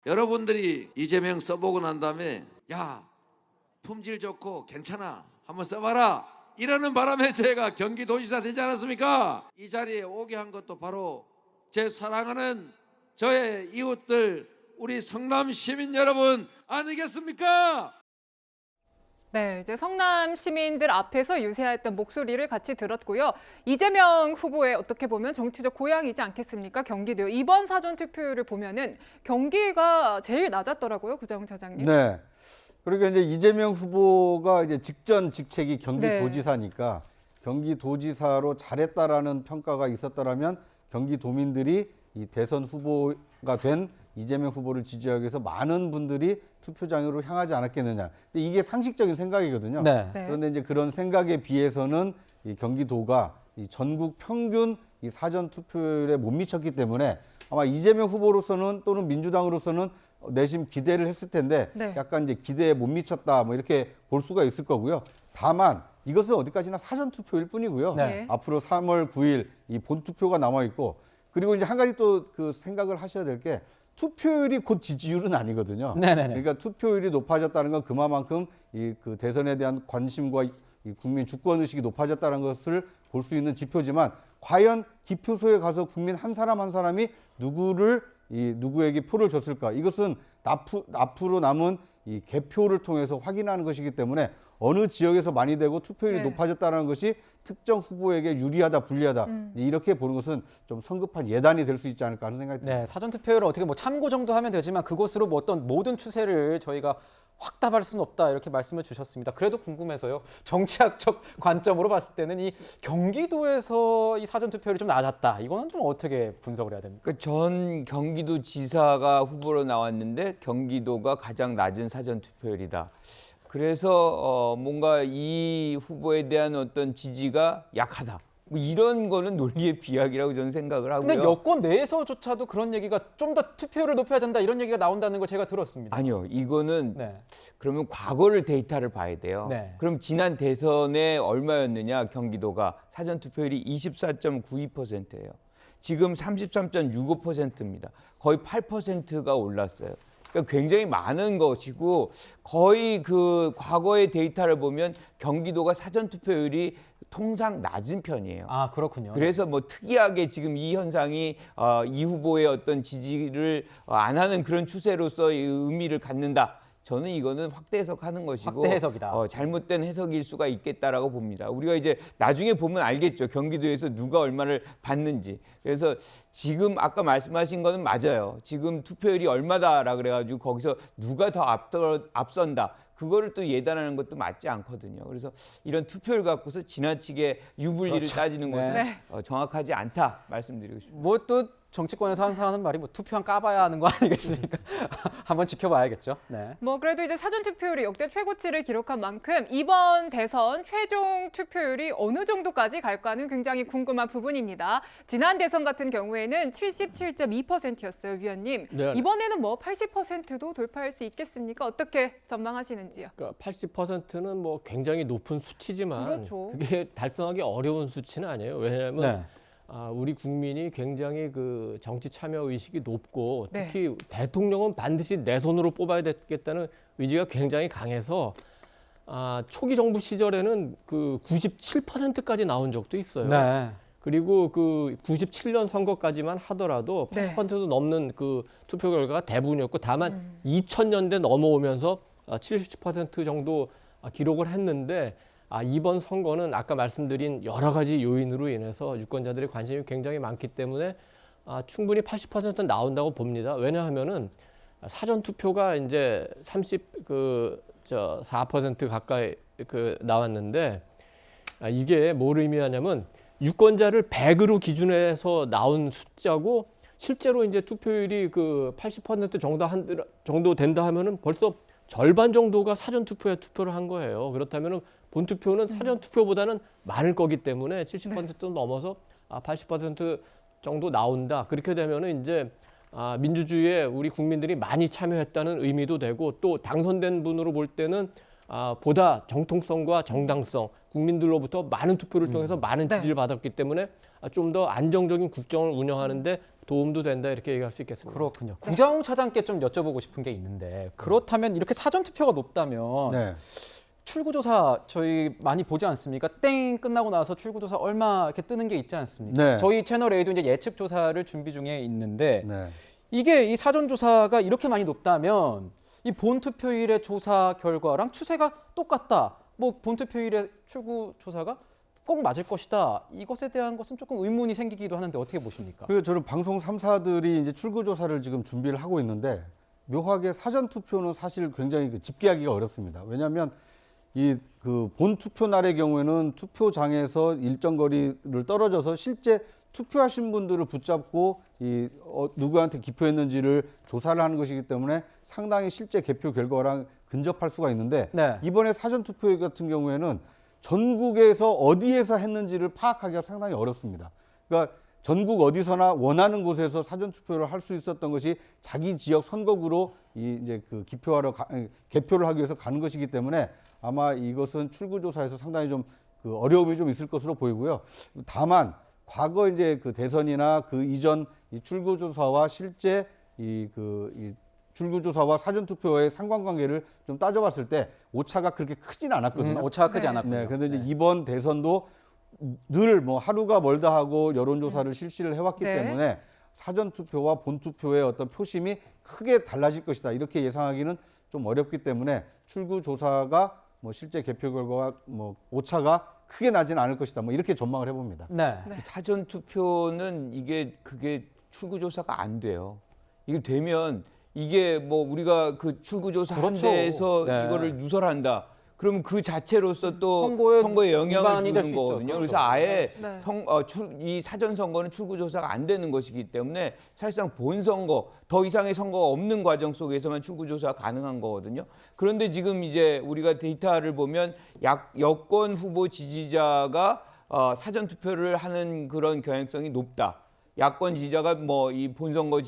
여러분들이 이재명 써보고 난 다음에 야 품질 좋고 괜찮아 한번 써봐라 이러는 바람에 제가 경기도지사 되지 않았습니까? 이 자리에 오게 한 것도 바로 제 사랑하는 저의 이웃들 우리 성남 시민 여러분 아니겠습니까? 네, 이제 성남 시민들 앞에서 유세했던 목소리를 같이 들었고요. 이재명 후보의 어떻게 보면 정치적 고향이지 않겠습니까? 경기도요. 이번 사전 투표율을 보면은 경기가 제일 낮았더라고요, 구자웅 차장님. 네. 그러니까 이제 이재명 후보가 이제 직전 직책이 경기도지사니까 경기도지사로 잘했다라는 평가가 있었더라면 경기도민들이 이 대선 후보가 된 이재명 후보를 지지하기 위해서 많은 분들이 투표장으로 향하지 않았겠느냐. 근데 이게 상식적인 생각이거든요. 네. 그런데 이제 그런 생각에 비해서는 이 경기도가 이 전국 평균 이 사전 투표율에 못 미쳤기 때문에 아마 이재명 후보로서는 또는 민주당으로서는 내심 기대를 했을 텐데 약간 이제 기대에 못 미쳤다 뭐 이렇게 볼 수가 있을 거고요. 다만 이것은 어디까지나 사전 투표일 뿐이고요. 네. 앞으로 3월 9일 이 본투표가 남아 있고 그리고 이제 한 가지 또 그 생각을 하셔야 될 게 투표율이 곧 지지율은 아니거든요. 네네네. 그러니까 투표율이 높아졌다는 건 그만큼 이 그 대선에 대한 관심과 이 국민 주권 의식이 높아졌다는 것을 볼 수 있는 지표지만 과연 기표소에 가서 국민 한 사람 한 사람이 누구에게 표를 줬을까? 이것은 앞으로 남은 이 개표를 통해서 확인하는 것이기 때문에 어느 지역에서 많이 되고 투표율이 네. 높아졌다는 것이 특정 후보에게 유리하다, 불리하다 이렇게 보는 것은 좀 성급한 예단이 될 수 있지 않을까 하는 생각이 듭니다. 네, 사전 투표를 어떻게 뭐 참고 정도 하면 되지만 그것으로 뭐 어떤 모든 추세를 저희가 확답할 수는 없다 이렇게 말씀을 주셨습니다. 그래도 궁금해서요. 정치학적 관점으로 봤을 때는 이 경기도에서 이 사전 투표율이 좀 낮았다. 이거는 좀 어떻게 분석을 해야 됩니까? 그러니까 전 경기도 지사가 후보로 나왔는데 경기도가 가장 낮은 사전 투표율이다. 그래서 뭔가 이 후보에 대한 어떤 지지가 약하다. 뭐 이런 거는 논리의 비약이라고 저는 생각을 하고요. 근데 여권 내에서조차도 그런 얘기가 좀 더 투표율을 높여야 된다 이런 얘기가 나온다는 걸 제가 들었습니다. 아니요, 이거는 네. 그러면 과거를 데이터를 봐야 돼요. 네. 그럼 지난 대선에 얼마였느냐? 경기도가 사전 투표율이 24.92%예요. 지금 33.65%입니다. 거의 8%가 올랐어요. 그러니까 굉장히 많은 것이고 거의 그 과거의 데이터를 보면 경기도가 사전 투표율이 통상 낮은 편이에요. 아, 그렇군요. 그래서 뭐 특이하게 지금 이 현상이 이 후보의 어떤 지지를 안 하는 그런 추세로서 의미를 갖는다. 저는 이거는 확대 해석하는 것이고 확대 해석이다. 잘못된 해석일 수가 있겠다라고 봅니다. 우리가 이제 나중에 보면 알겠죠. 경기도에서 누가 얼마를 받는지. 그래서 지금 아까 말씀하신 거는 맞아요. 지금 투표율이 얼마다라 그래가지고 거기서 누가 더 앞선다. 그거를 또 예단하는 것도 맞지 않거든요. 그래서 이런 투표율 갖고서 지나치게 유불리를 그렇죠. 따지는 것은 네. 정확하지 않다 말씀드리고 싶습니다. 뭐 또 정치권에서 항상 하는 말이 뭐 투표한 까봐야 하는 거 아니겠습니까? 한번 지켜봐야겠죠. 네. 뭐 그래도 이제 사전 투표율이 역대 최고치를 기록한 만큼 이번 대선 최종 투표율이 어느 정도까지 갈까는 굉장히 궁금한 부분입니다. 지난 대선 같은 경우에는 77.2%였어요, 위원님. 네. 이번에는 뭐 80%도 돌파할 수 있겠습니까? 어떻게 전망하시는지요? 그러니까 80%는 뭐 굉장히 높은 수치지만 그렇죠. 그게 달성하기 어려운 수치는 아니에요. 왜냐하면 네. 우리 국민이 굉장히 그 정치 참여 의식이 높고 네. 특히 대통령은 반드시 내 손으로 뽑아야 되겠다는 의지가 굉장히 강해서 초기 정부 시절에는 그 97%까지 나온 적도 있어요. 네. 그리고 그 97년 선거까지만 하더라도 80%도 넘는 그 투표 결과가 대부분이었고 다만 2000년대 넘어오면서 70% 정도 기록을 했는데 이번 선거는 아까 말씀드린 여러 가지 요인으로 인해서 유권자들의 관심이 굉장히 많기 때문에 충분히 80% 나온다고 봅니다. 왜냐하면은 사전 투표가 이제 4% 가까이 나왔는데 이게 뭘 의미하냐면 유권자를 100으로 기준해서 나온 숫자고 실제로 이제 투표율이 그 80% 정도 된다 하면은 벌써 절반 정도가 사전 투표에 투표를 한 거예요. 그렇다면은 본 투표는 사전 투표보다는 많을 거기 때문에 70%도 넘어서 80% 정도 나온다. 그렇게 되면은 이제 민주주의에 우리 국민들이 많이 참여했다는 의미도 되고 또 당선된 분으로 볼 때는 보다 정통성과 정당성, 국민들로부터 많은 투표를 통해서 많은 지지를 받았기 때문에 좀 더 안정적인 국정을 운영하는데 도움도 된다 이렇게 얘기할 수 있겠습니다. 그렇군요. 구자홍 차장께 좀 여쭤보고 싶은 게 있는데 그렇다면 이렇게 사전 투표가 높다면 네. 출구조사 저희 많이 보지 않습니까? 땡 끝나고 나서 출구조사 얼마 이렇게 뜨는 게 있지 않습니까? 네. 저희 채널 A도 이제 예측 조사를 준비 중에 있는데 네. 이게 이 사전 조사가 이렇게 많이 높다면 이 본 투표일의 조사 결과랑 추세가 똑같다. 뭐 본 투표일의 출구 조사가 꼭 맞을 것이다. 이것에 대한 것은 조금 의문이 생기기도 하는데 어떻게 보십니까? 그리고 저는 방송 3사들이 이제 출구조사를 지금 준비를 하고 있는데 묘하게 사전 투표는 사실 굉장히 집계하기가 어렵습니다. 왜냐하면 이 그 본 투표 날의 경우에는 투표장에서 일정 거리를 떨어져서 실제 투표하신 분들을 붙잡고 누구한테 기표했는지를 조사를 하는 것이기 때문에 상당히 실제 개표 결과랑 근접할 수가 있는데 네. 이번에 사전 투표 같은 경우에는 전국에서 어디에서 했는지를 파악하기가 상당히 어렵습니다. 그러니까 전국 어디서나 원하는 곳에서 사전 투표를 할 수 있었던 것이 자기 지역 선거구로 이제 그 개표를 하기 위해서 가는 것이기 때문에 아마 이것은 출구조사에서 상당히 좀 그 어려움이 좀 있을 것으로 보이고요. 다만 과거 이제 그 대선이나 그 이전 이 출구조사와 실제 이 출구조사와 사전투표의 상관관계를 좀 따져봤을 때 오차가 그렇게 크진 않았거든요. 오차가 크지 않았군요. 네, 그런데 이제 이번 대선도 늘 뭐 하루가 멀다 하고 여론조사를 실시를 해왔기 네. 때문에 사전투표와 본투표의 어떤 표심이 크게 달라질 것이다. 이렇게 예상하기는 좀 어렵기 때문에 출구조사가 뭐 실제 개표 결과가 뭐 오차가 크게 나지는 않을 것이다. 뭐 이렇게 전망을 해봅니다. 네. 사전 투표는 그게 출구조사가 안 돼요. 이게 되면 이게 뭐 우리가 그 출구조사 한 데에서 네. 이거를 누설한다. 그러면 그 자체로서 또 선거에 영향을 위반이 될 주는 수 있죠. 거거든요. 그렇죠. 그래서 아예 네. 이 사전 선거는 출구조사가 안 되는 것이기 때문에 사실상 본선거 더 이상의 선거가 없는 과정 속에서만 출구조사가 가능한 거거든요. 그런데 지금 이제 우리가 데이터를 보면 여권 후보 지지자가 사전 투표를 하는 그런 경향성이 높다. 야권 지지자가 뭐 이 본선거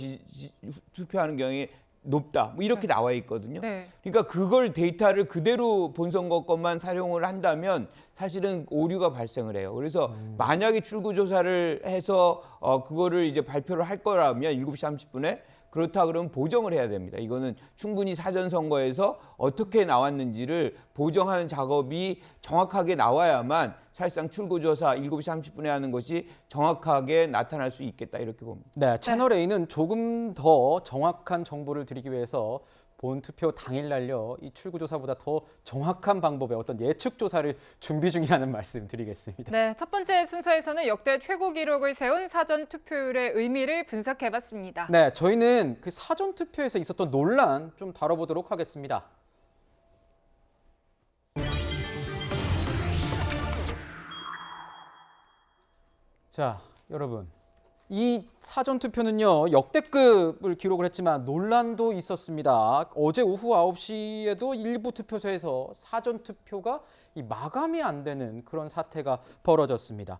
투표하는 경향이 높다. 뭐 이렇게 나와 있거든요. 네. 그러니까 그걸 데이터를 그대로 본선거 것만 활용을 한다면 사실은 오류가 발생을 해요. 그래서 만약에 출구조사를 해서 그거를 이제 발표를 할 거라면 7시 30분에 그렇다 그러면 보정을 해야 됩니다. 이거는 충분히 사전 선거에서 어떻게 나왔는지를 보정하는 작업이 정확하게 나와야만 사실상 출구조사 7시 30분에 하는 것이 정확하게 나타날 수 있겠다 이렇게 봅니다. 네, 채널A는 조금 더 정확한 정보를 드리기 위해서 본투표 당일날요, 이 출구조사보다 더 정확한 방법의 어떤 예측조사를 준비 중이라는 말씀 드리겠습니다. 네, 첫 번째 순서에서는 역대 최고 기록을 세운 사전 투표율의 의미를 분석해봤습니다. 네, 저희는 그 사전 투표에서 있었던 논란 좀 다뤄보도록 하겠습니다. 자, 여러분. 이 사전투표는요, 역대급을 기록을 했지만 논란도 있었습니다. 어제 오후 9시에도 일부 투표소에서 사전투표가 마감이 안 되는 그런 사태가 벌어졌습니다.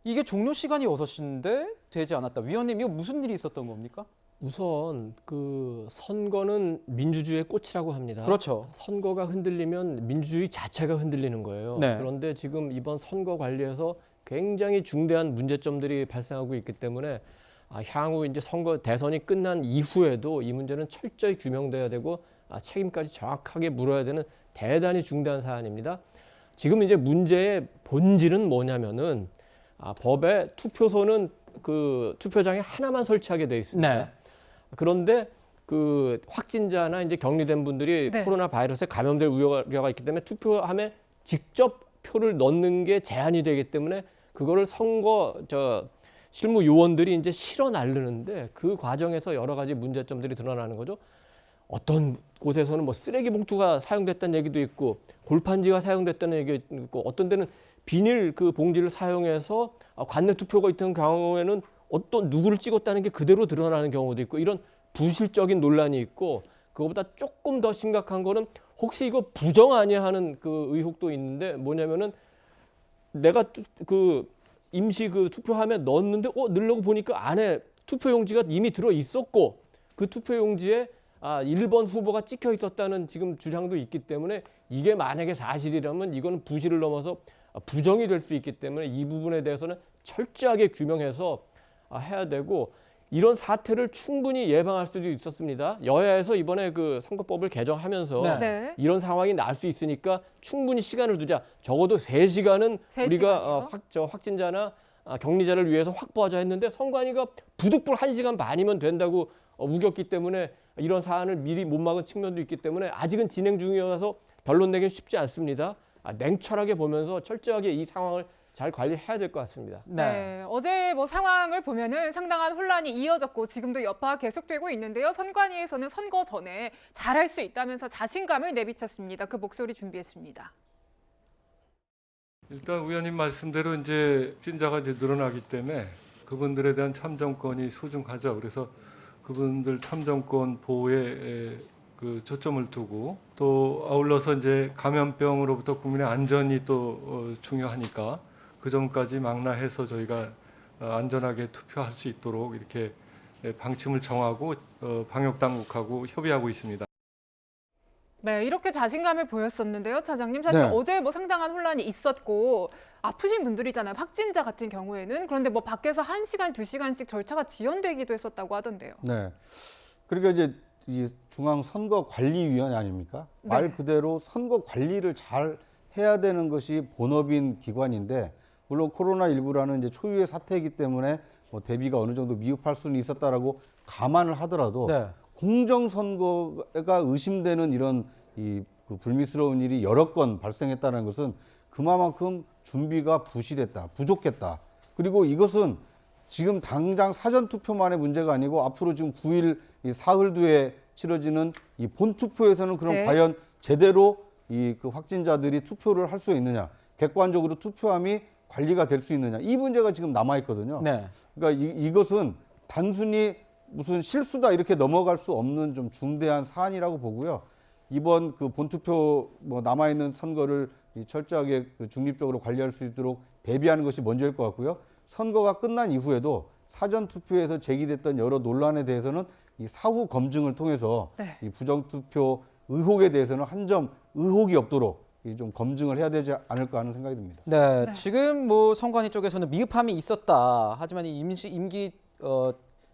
이게 종료 시간이 6시인데 되지 않았다. 위원님, 이거 무슨 일이 있었던 겁니까? 우선 그 선거는 민주주의의 꽃이라고 합니다. 그렇죠. 선거가 흔들리면 민주주의 자체가 흔들리는 거예요. 네. 그런데 지금 이번 선거 관리에서 굉장히 중대한 문제점들이 발생하고 있기 때문에 향후 이제 선거 대선이 끝난 이후에도 이 문제는 철저히 규명돼야 되고 책임까지 정확하게 물어야 되는 대단히 중대한 사안입니다. 지금 이제 문제의 본질은 뭐냐면은 법에 투표소는 그 투표장에 하나만 설치하게 돼 있습니다. 네. 그런데 그 확진자나 이제 격리된 분들이 네. 코로나 바이러스에 감염될 우려가 있기 때문에 투표함에 직접 표를 넣는 게 제한이 되기 때문에 그거를 선거 실무 요원들이 이제 실어 나르는데 그 과정에서 여러 가지 문제점들이 드러나는 거죠. 어떤 곳에서는 뭐 쓰레기 봉투가 사용됐다는 얘기도 있고 골판지가 사용됐다는 얘기도 있고 어떤 데는 비닐 그 봉지를 사용해서 관내 투표가 있던 경우에는 어떤 누구를 찍었다는 게 그대로 드러나는 경우도 있고 이런 부실적인 논란이 있고 그거보다 조금 더 심각한 거는 혹시 이거 부정 아니야 하는 그 의혹도 있는데 뭐냐면은 내가 그 임시 그 투표함에 넣었는데 넣으려고 보니까 안에 투표용지가 이미 들어 있었고 그 투표용지에 1번 후보가 찍혀 있었다는 지금 주장도 있기 때문에 이게 만약에 사실이라면 이거는 부실을 넘어서 부정이 될 수 있기 때문에 이 부분에 대해서는 철저하게 규명해서 해야 되고 이런 사태를 충분히 예방할 수도 있었습니다. 여야에서 이번에 그 선거법을 개정하면서 네. 이런 상황이 날 수 있으니까 충분히 시간을 두자. 적어도 3시간은 우리가 확진자나 격리자를 위해서 확보하자 했는데 선관위가 부득불 1시간 반이면 된다고 우겼기 때문에 이런 사안을 미리 못 막은 측면도 있기 때문에 아직은 진행 중이어서 결론 내긴 쉽지 않습니다. 냉철하게 보면서 철저하게 이 상황을 잘 관리해야 될 것 같습니다. 네, 어제 뭐 상황을 보면은 상당한 혼란이 이어졌고 지금도 여파가 계속되고 있는데요. 선관위에서는 선거 전에 잘할 수 있다면서 자신감을 내비쳤습니다. 그 목소리 준비했습니다. 일단 의원님 말씀대로 이제 확진자가 이제 늘어나기 때문에 그분들에 대한 참정권이 소중하죠. 그래서 그분들 참정권 보호에 그 초점을 두고 또 아울러서 이제 감염병으로부터 국민의 안전이 또 중요하니까 그 점까지 망라해서 저희가 안전하게 투표할 수 있도록 이렇게 방침을 정하고 방역 당국하고 협의하고 있습니다. 네, 이렇게 자신감을 보였었는데요, 차장님. 사실 네. 어제 뭐 상당한 혼란이 있었고 아프신 분들이잖아요, 확진자 같은 경우에는. 그런데 뭐 밖에서 1시간, 2시간씩 절차가 지연되기도 했었다고 하던데요. 네. 그러니까 이제 이 중앙선거관리위원회 아닙니까? 네. 말 그대로 선거 관리를 잘 해야 되는 것이 본업인 기관인데 물론 코로나19라는 이제 초유의 사태이기 때문에 뭐 대비가 어느 정도 미흡할 수는 있었다라고 감안을 하더라도 네. 공정선거가 의심되는 이런 이 그 불미스러운 일이 여러 건 발생했다는 것은 그만큼 준비가 부실했다, 부족했다. 그리고 이것은 지금 당장 사전투표만의 문제가 아니고 앞으로 지금 9일 사흘 뒤에 치러지는 이 본투표에서는 그럼 네. 과연 제대로 이 그 확진자들이 투표를 할 수 있느냐, 객관적으로 투표함이 관리가 될 수 있느냐, 이 문제가 지금 남아 있거든요. 네. 그러니까 이것은 단순히 무슨 실수다 이렇게 넘어갈 수 없는 좀 중대한 사안이라고 보고요. 이번 그 본투표 뭐 남아 있는 선거를 철저하게 그 중립적으로 관리할 수 있도록 대비하는 것이 먼저일 것 같고요. 선거가 끝난 이후에도 사전 투표에서 제기됐던 여러 논란에 대해서는 이 사후 검증을 통해서 네. 이 부정투표 의혹에 대해서는 한 점 의혹이 없도록 좀 검증을 해야 되지 않을까 하는 생각이 듭니다. 네, 지금 뭐 선관위 쪽에서는 미흡함이 있었다. 하지만 이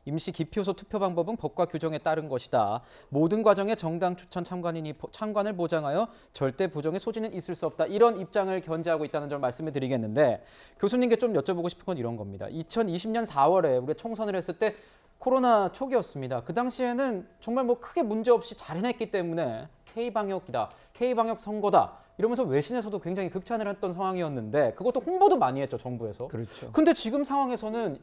임시 기표소 투표 방법은 법과 규정에 따른 것이다. 모든 과정에 정당 추천 참관인이 참관을 보장하여 절대 부정의 소지는 있을 수 없다. 이런 입장을 견지하고 있다는 점 말씀을 드리겠는데 교수님께 좀 여쭤보고 싶은 건 이런 겁니다. 2020년 4월에 우리가 총선을 했을 때 코로나 초기였습니다. 그 당시에는 정말 뭐 크게 문제 없이 잘 해냈기 때문에 K방역이다, K방역 선거다 이러면서 외신에서도 굉장히 극찬을 했던 상황이었는데 그것도 홍보도 많이 했죠, 정부에서. 그렇죠. 근데 지금 상황에서는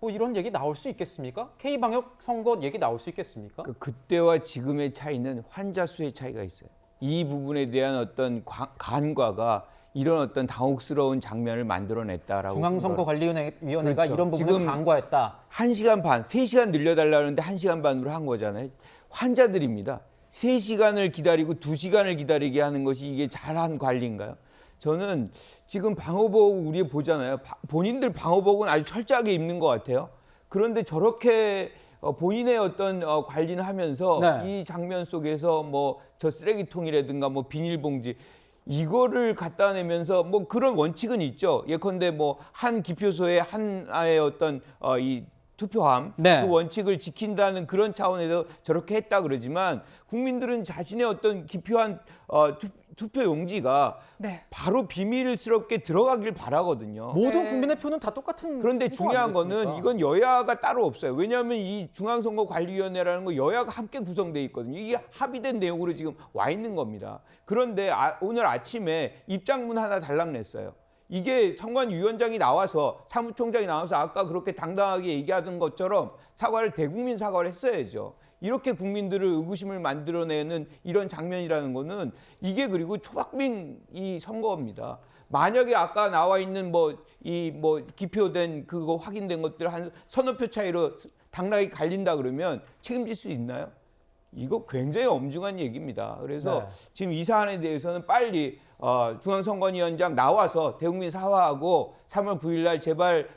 뭐 이런 얘기 나올 수 있겠습니까? K방역 선거 얘기 나올 수 있겠습니까? 그때와 지금의 차이는 환자 수의 차이가 있어요. 이 부분에 대한 어떤 간과가 이런 어떤 당혹스러운 장면을 만들어냈다라고. 중앙선거관리위원회가 그렇죠. 이런 부분을 지금 간과했다. 1시간 반, 3시간 늘려달라는데 1시간 반으로 한 거잖아요. 환자들입니다. 3시간을 기다리고 2시간을 기다리게 하는 것이 이게 잘한 관리인가요? 저는 지금 방호복 우리 보잖아요. 본인들 방호복은 아주 철저하게 입는 것 같아요. 그런데 저렇게 본인의 어떤 관리는 하면서 네. 이 장면 속에서 뭐 저 쓰레기통이라든가 뭐 비닐봉지 이거를 갖다 내면서 뭐 그런 원칙은 있죠. 예컨대 뭐 한 기표소에 하나의 어떤 이 투표함 네. 그 원칙을 지킨다는 그런 차원에서 저렇게 했다 그러지만 국민들은 자신의 어떤 기표한 투표 용지가 네. 바로 비밀스럽게 들어가길 바라거든요. 모든 국민의 표는 다 똑같은. 그런데 후보 중요한 아니겠습니까? 거는 이건 여야가 따로 없어요. 왜냐하면 이 중앙선거관리위원회라는 거 여야가 함께 구성돼 있거든요. 이게 합의된 내용으로 지금 와 있는 겁니다. 그런데 오늘 아침에 입장문 하나 달랑냈어요. 이게 선관위원장이 나와서 사무총장이 나와서 아까 그렇게 당당하게 얘기하던 것처럼 대국민 사과를 했어야죠. 이렇게 국민들을 의구심을 만들어내는 이런 장면이라는 거는 이게 그리고 초박빙 이 선거입니다. 만약에 아까 나와 있는 기표된 그거 확인된 것들 한 서너 표 차이로 당락이 갈린다 그러면 책임질 수 있나요? 이거 굉장히 엄중한 얘기입니다. 그래서 네. 지금 이 사안에 대해서는 빨리 중앙선관위원장 나와서 대국민 사과하고 3월 9일 날 제발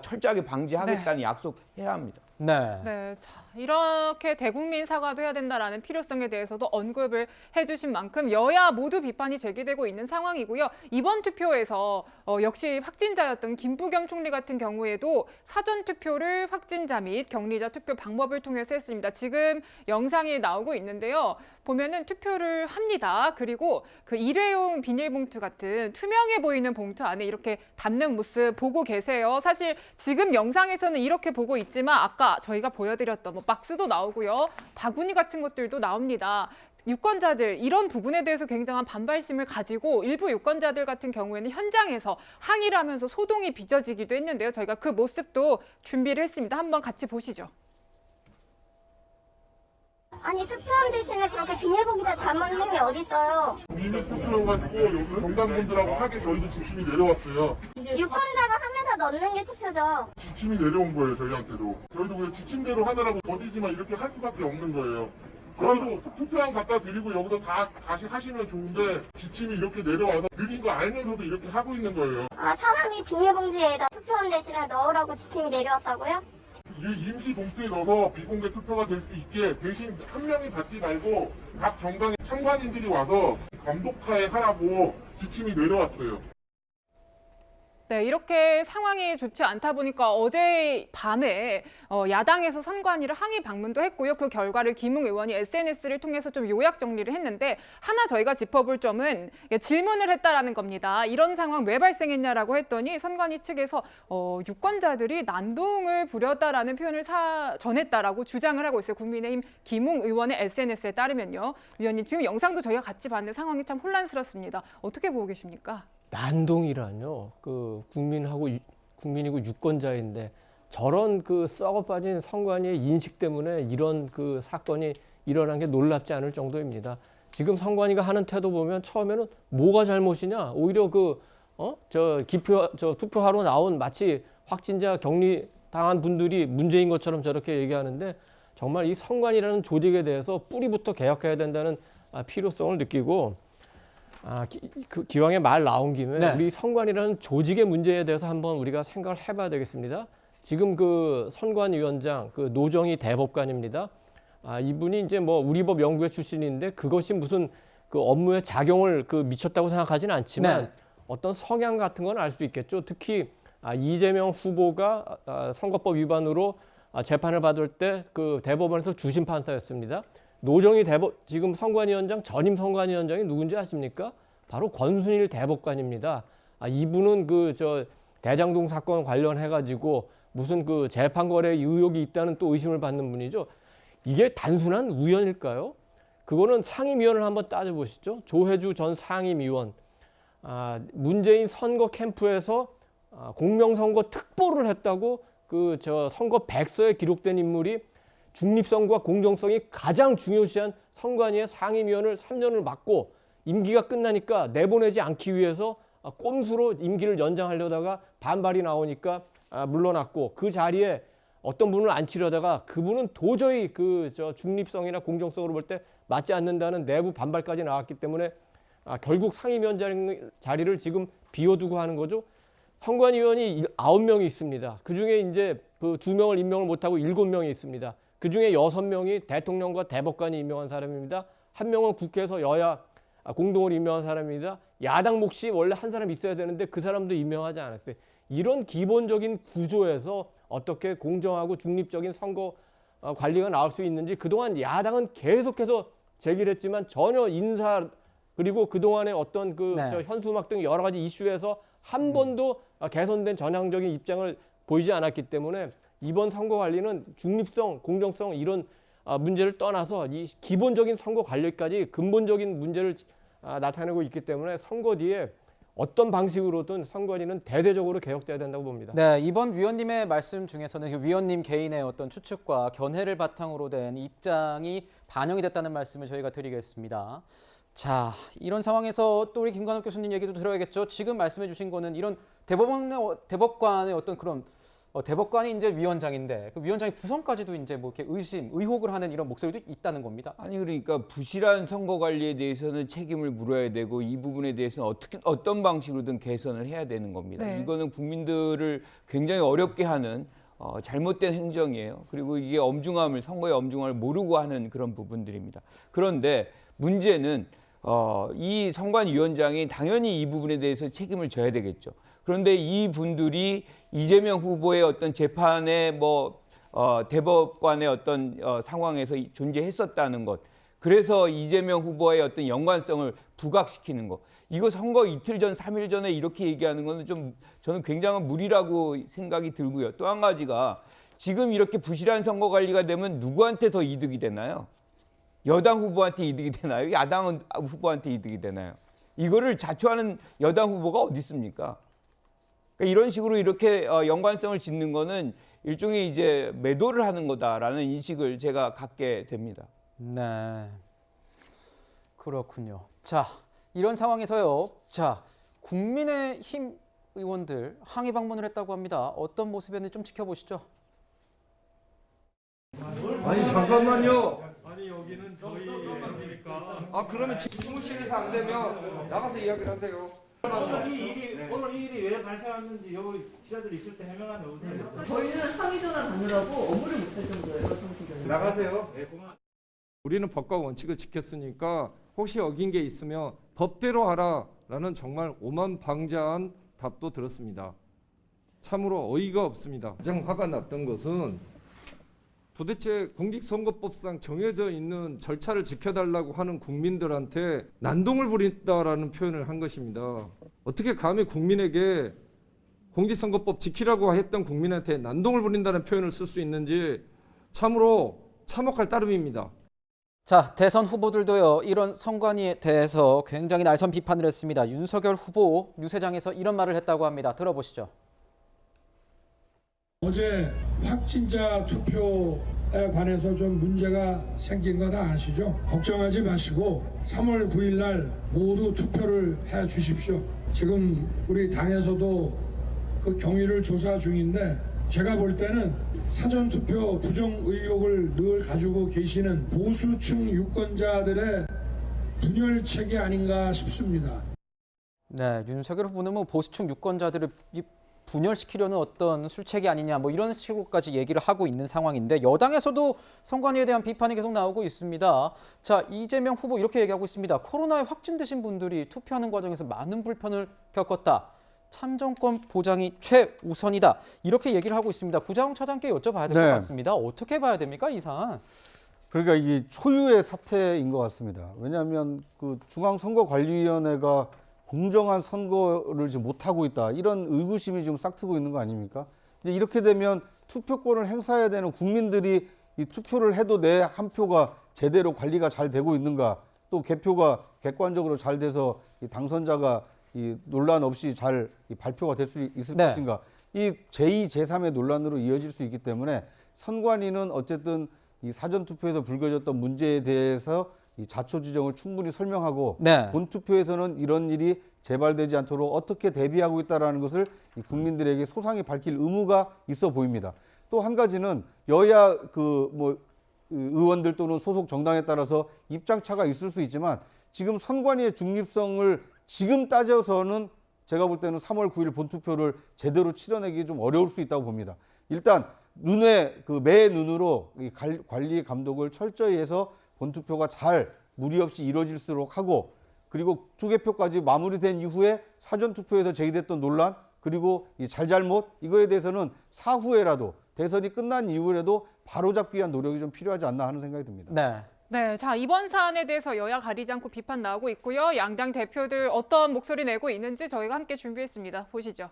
철저하게 방지하겠다는 약속해야 합니다. 네. 네, 자, 이렇게 대국민 사과도 해야 된다라는 필요성에 대해서도 언급을 해주신 만큼 여야 모두 비판이 제기되고 있는 상황이고요. 이번 투표에서 역시 확진자였던 김부겸 총리 같은 경우에도 사전 투표를 확진자 및 격리자 투표 방법을 통해서 했습니다. 지금 영상이 나오고 있는데요. 보면은 투표를 합니다. 그리고 그 일회용 비닐봉투 같은 투명해 보이는 봉투 안에 이렇게 담는 모습 보고 계세요. 사실 지금 영상에서는 이렇게 보고 있지만 아까 저희가 보여드렸던 뭐 박스도 나오고요. 바구니 같은 것들도 나옵니다. 유권자들 이런 부분에 대해서 굉장한 반발심을 가지고 일부 유권자들 같은 경우에는 현장에서 항의를 하면서 소동이 빚어지기도 했는데요. 저희가 그 모습도 준비를 했습니다. 한번 같이 보시죠. 아니 투표함 대신에 그렇게 비닐봉지에 담아놓는 게 어딨어요. 미니 투표여가지고 여기 정당분들하고 하게 저희도 지침이 내려왔어요. 유권자가 함에다 넣는 게 투표죠. 지침이 내려온 거예요, 저희한테도. 저희도 그냥 지침대로 하느라고 더디지만 이렇게 할 수밖에 없는 거예요. 저희도 투표함 갖다 드리고 여기서 다시 하시면 좋은데 지침이 이렇게 내려와서 느린 거 알면서도 이렇게 하고 있는 거예요. 아, 사람이 비닐봉지에다 투표함 대신에 넣으라고 지침이 내려왔다고요? 임시 봉투에 넣어서 비공개 투표가 될 수 있게 대신 한 명이 받지 말고 각 정당의 참관인들이 와서 감독하에 하라고 지침이 내려왔어요. 네, 이렇게 상황이 좋지 않다 보니까 어제 밤에 야당에서 선관위를 항의 방문도 했고요. 그 결과를 김웅 의원이 SNS를 통해서 좀 요약 정리를 했는데 하나 저희가 짚어볼 점은 질문을 했다라는 겁니다. 이런 상황 왜 발생했냐라고 했더니 선관위 측에서 유권자들이 난동을 부렸다라는 표현을 전했다라고 주장을 하고 있어요. 국민의힘 김웅 의원의 SNS에 따르면요. 위원님, 지금 영상도 저희가 같이 봤는데 상황이 참 혼란스럽습니다. 어떻게 보고 계십니까? 난동이라뇨. 그 국민이고 유권자인데 저런 그 썩어 빠진 선관위의 인식 때문에 이런 그 사건이 일어난 게 놀랍지 않을 정도입니다. 지금 선관위가 하는 태도 보면 처음에는 뭐가 잘못이냐? 오히려 투표하러 나온 마치 확진자 격리 당한 분들이 문제인 것처럼 저렇게 얘기하는데 정말 이 선관위라는 조직에 대해서 뿌리부터 개혁해야 된다는 필요성을 느끼고 기왕에 말 나온 김에 네. 우리 선관위라는 조직의 문제에 대해서 한번 우리가 생각을 해봐야 되겠습니다. 지금 그 선관위원장 그 노정희 대법관입니다. 이분이 이제 뭐 우리법 연구회 출신인데 그것이 무슨 그 업무에 작용을 미쳤다고 생각하지는 않지만 네. 어떤 성향 같은 건 알 수 있겠죠. 특히 이재명 후보가 선거법 위반으로 재판을 받을 때 그 대법원에서 주심 판사였습니다. 노정희 지금 선관위원장 전임 선관위원장이 누군지 아십니까? 바로 권순일 대법관입니다. 이분은 대장동 사건 관련해 가지고 무슨 그 재판 거래 의혹이 있다는 또 의심을 받는 분이죠. 이게 단순한 우연일까요? 그거는 상임위원을 한번 따져보시죠. 조혜주 전 상임위원. 문재인 선거 캠프에서 공명선거 특보를 했다고 선거 백서에 기록된 인물이 중립성과 공정성이 가장 중요시한 선관위의 상임위원을 3년을 맡고 임기가 끝나니까 내보내지 않기 위해서 꼼수로 임기를 연장하려다가 반발이 나오니까 물러났고 그 자리에 어떤 분을 앉히려다가 그분은 도저히 중립성이나 공정성으로 볼 때 맞지 않는다는 내부 반발까지 나왔기 때문에 결국 상임위원 자리를 지금 비워두고 하는 거죠. 선관위원이 9명이 있습니다. 그중에 이제 2명을 임명을 못하고 7명이 있습니다. 그중에 6명이 대통령과 대법관이 임명한 사람입니다. 1명은 국회에서 여야 공동으로 임명한 사람입니다. 야당 몫이 원래 한 사람 있어야 되는데 그 사람도 임명하지 않았어요. 이런 기본적인 구조에서 어떻게 공정하고 중립적인 선거 관리가 나올 수 있는지 그동안 야당은 계속해서 제기를 했지만 전혀 인사 그리고 그동안의 어떤 현수막 등 여러 가지 이슈에서 한 번도 개선된 전향적인 입장을 보이지 않았기 때문에 이번 선거 관리는 중립성, 공정성 이런 문제를 떠나서 이 기본적인 선거 관리까지 근본적인 문제를 나타내고 있기 때문에 선거 뒤에 어떤 방식으로든 선관위는 대대적으로 개혁돼야 된다고 봅니다. 네, 이번 위원님의 말씀 중에서는 위원님 개인의 어떤 추측과 견해를 바탕으로 된 입장이 반영이 됐다는 말씀을 저희가 드리겠습니다. 자, 이런 상황에서 또 우리 김관욱 교수님 얘기도 들어야겠죠. 지금 말씀해 주신 거는 이런 대법관의 어떤 그런 대법관이 이제 위원장인데 그 위원장의 구성까지도 이제 뭐 이렇게 의혹을 하는 이런 목소리도 있다는 겁니다. 아니 그러니까 부실한 선거 관리에 대해서는 책임을 물어야 되고 이 부분에 대해서는 어떤 방식으로든 개선을 해야 되는 겁니다. 네. 이거는 국민들을 굉장히 어렵게 하는 잘못된 행정이에요. 그리고 이게 선거의 엄중함을 모르고 하는 그런 부분들입니다. 그런데 문제는 이 선관위원장이 당연히 이 부분에 대해서 책임을 져야 되겠죠. 그런데 이 분들이 이재명 후보의 어떤 재판에 대법관의 어떤 상황에서 존재했었다는 것, 그래서 이재명 후보의 어떤 연관성을 부각시키는 것, 이거 선거 이틀 전, 3일 전에 이렇게 얘기하는 거는 좀 저는 굉장한 무리라고 생각이 들고요. 또 한 가지가 지금 이렇게 부실한 선거 관리가 되면 누구한테 더 이득이 되나요? 여당 후보한테 이득이 되나요? 야당 후보한테 이득이 되나요? 이거를 자초하는 여당 후보가 어디 있습니까? 그러니까 이런 식으로 이렇게 연관성을 짓는 거는 일종의 이제 매도를 하는 거다라는 인식을 제가 갖게 됩니다. 네, 그렇군요. 자, 이런 상황에서요. 자, 국민의힘 의원들 항의 방문을 했다고 합니다. 어떤 모습이었는지 좀 지켜보시죠. 아니 잠깐만요. 아니 여기는 저희 아 그러면 집무실에서 안 되면 나가서 이야기를 하세요. 오늘 이 일이 왜 발생했는지 여기 기자들이 있을 때 해명하면 오세요. 저희는 항의 전화 받느라고 업무를 못할 정도예요. 성실히. 나가세요. 우리는 법과 원칙을 지켰으니까 혹시 어긴 게 있으면 법대로 하라라는 정말 오만방자한 답도 들었습니다. 참으로 어이가 없습니다. 가장 화가 났던 것은 도대체 공직선거법상 정해져 있는 절차를 지켜달라고 하는 국민들한테 난동을 부린다라는 표현을 한 것입니다. 어떻게 감히 국민에게 공직선거법 지키라고 했던 국민한테 난동을 부린다는 표현을 쓸 수 있는지 참으로 참혹할 따름입니다. 자, 대선 후보들도요, 이런 선관위에 대해서 굉장히 날선 비판을 했습니다. 윤석열 후보 유세장에서 이런 말을 했다고 합니다. 들어보시죠. 어제 확진자 투표에 관해서 좀 문제가 생긴 거 다 아시죠? 걱정하지 마시고 3월 9일 날 모두 투표를 해 주십시오. 지금 우리 당에서도 그 경위를 조사 중인데 제가 볼 때는 사전투표 부정 의혹을 늘 가지고 계시는 보수층 유권자들의 분열책이 아닌가 싶습니다. 네, 윤석열 후보는 뭐 보수층 유권자들을 분열시키려는 어떤 술책이 아니냐 뭐 이런 식으로까지 얘기를 하고 있는 상황인데 여당에서도 선관위에 대한 비판이 계속 나오고 있습니다. 자, 이재명 후보 이렇게 얘기하고 있습니다. 코로나에 확진되신 분들이 투표하는 과정에서 많은 불편을 겪었다. 참정권 보장이 최우선이다. 이렇게 얘기를 하고 있습니다. 구자홍 차장께 여쭤봐야 될 것 같습니다. 어떻게 봐야 됩니까, 이 사안? 그러니까 이게 초유의 사태인 것 같습니다. 왜냐하면 그 중앙선거관리위원회가 공정한 선거를 지금 못하고 있다. 이런 의구심이 지금 싹트고 있는 거 아닙니까? 이제 이렇게 되면 투표권을 행사해야 되는 국민들이 이 투표를 해도 내 한 표가 제대로 관리가 잘 되고 있는가, 또 개표가 객관적으로 잘 돼서 이 당선자가 이 논란 없이 잘 발표가 될 수 있을 것인가. 이 제2, 제3의 논란으로 이어질 수 있기 때문에 선관위는 어쨌든 이 사전투표에서 불거졌던 문제에 대해서 이 자초지정을 충분히 설명하고 본투표에서는 이런 일이 재발되지 않도록 어떻게 대비하고 있다는 것을 이 국민들에게 소상히 밝힐 의무가 있어 보입니다. 또 한 가지는 여야 의원들 또는 소속 정당에 따라서 입장차가 있을 수 있지만 지금 선관위의 중립성을 지금 따져서는 제가 볼 때는 3월 9일 본투표를 제대로 치러내기 좀 어려울 수 있다고 봅니다. 일단 매 눈으로 이 관리 감독을 철저히 해서 본투표가 잘 무리 없이 이루어질수록 하고, 그리고 투개표까지 마무리된 이후에 사전투표에서 제기됐던 논란, 그리고 이 잘잘못 이거에 대해서는 사후에라도 대선이 끝난 이후에라도 바로잡기 위한 노력이 좀 필요하지 않나 하는 생각이 듭니다. 네, 자, 이번 사안에 대해서 여야 가리지 않고 비판 나오고 있고요. 양당 대표들 어떤 목소리 내고 있는지 저희가 함께 준비했습니다. 보시죠.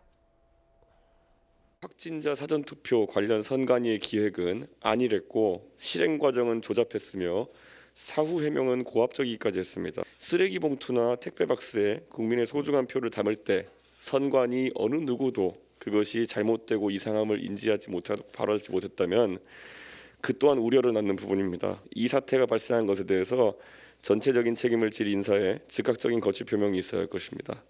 확진자 사전투표 관련 선관위의 기획은 안일했고 실행 과정은 조잡했으며 사후 해명은 고압적이기까지 했습니다. 쓰레기 봉투나 택배 박스에 국민의 소중한 표를 담을 때 선관위 어느 누구도 그것이 잘못되고 이상함을 인지하지 못하고 바로잡지 못했다면 그 또한 우려를 낳는 부분입니다. 이 사태가 발생한 것에 대해서 전체적인 책임을 질 인사에 즉각적인 거취 표명이 있어야 할 것입니다.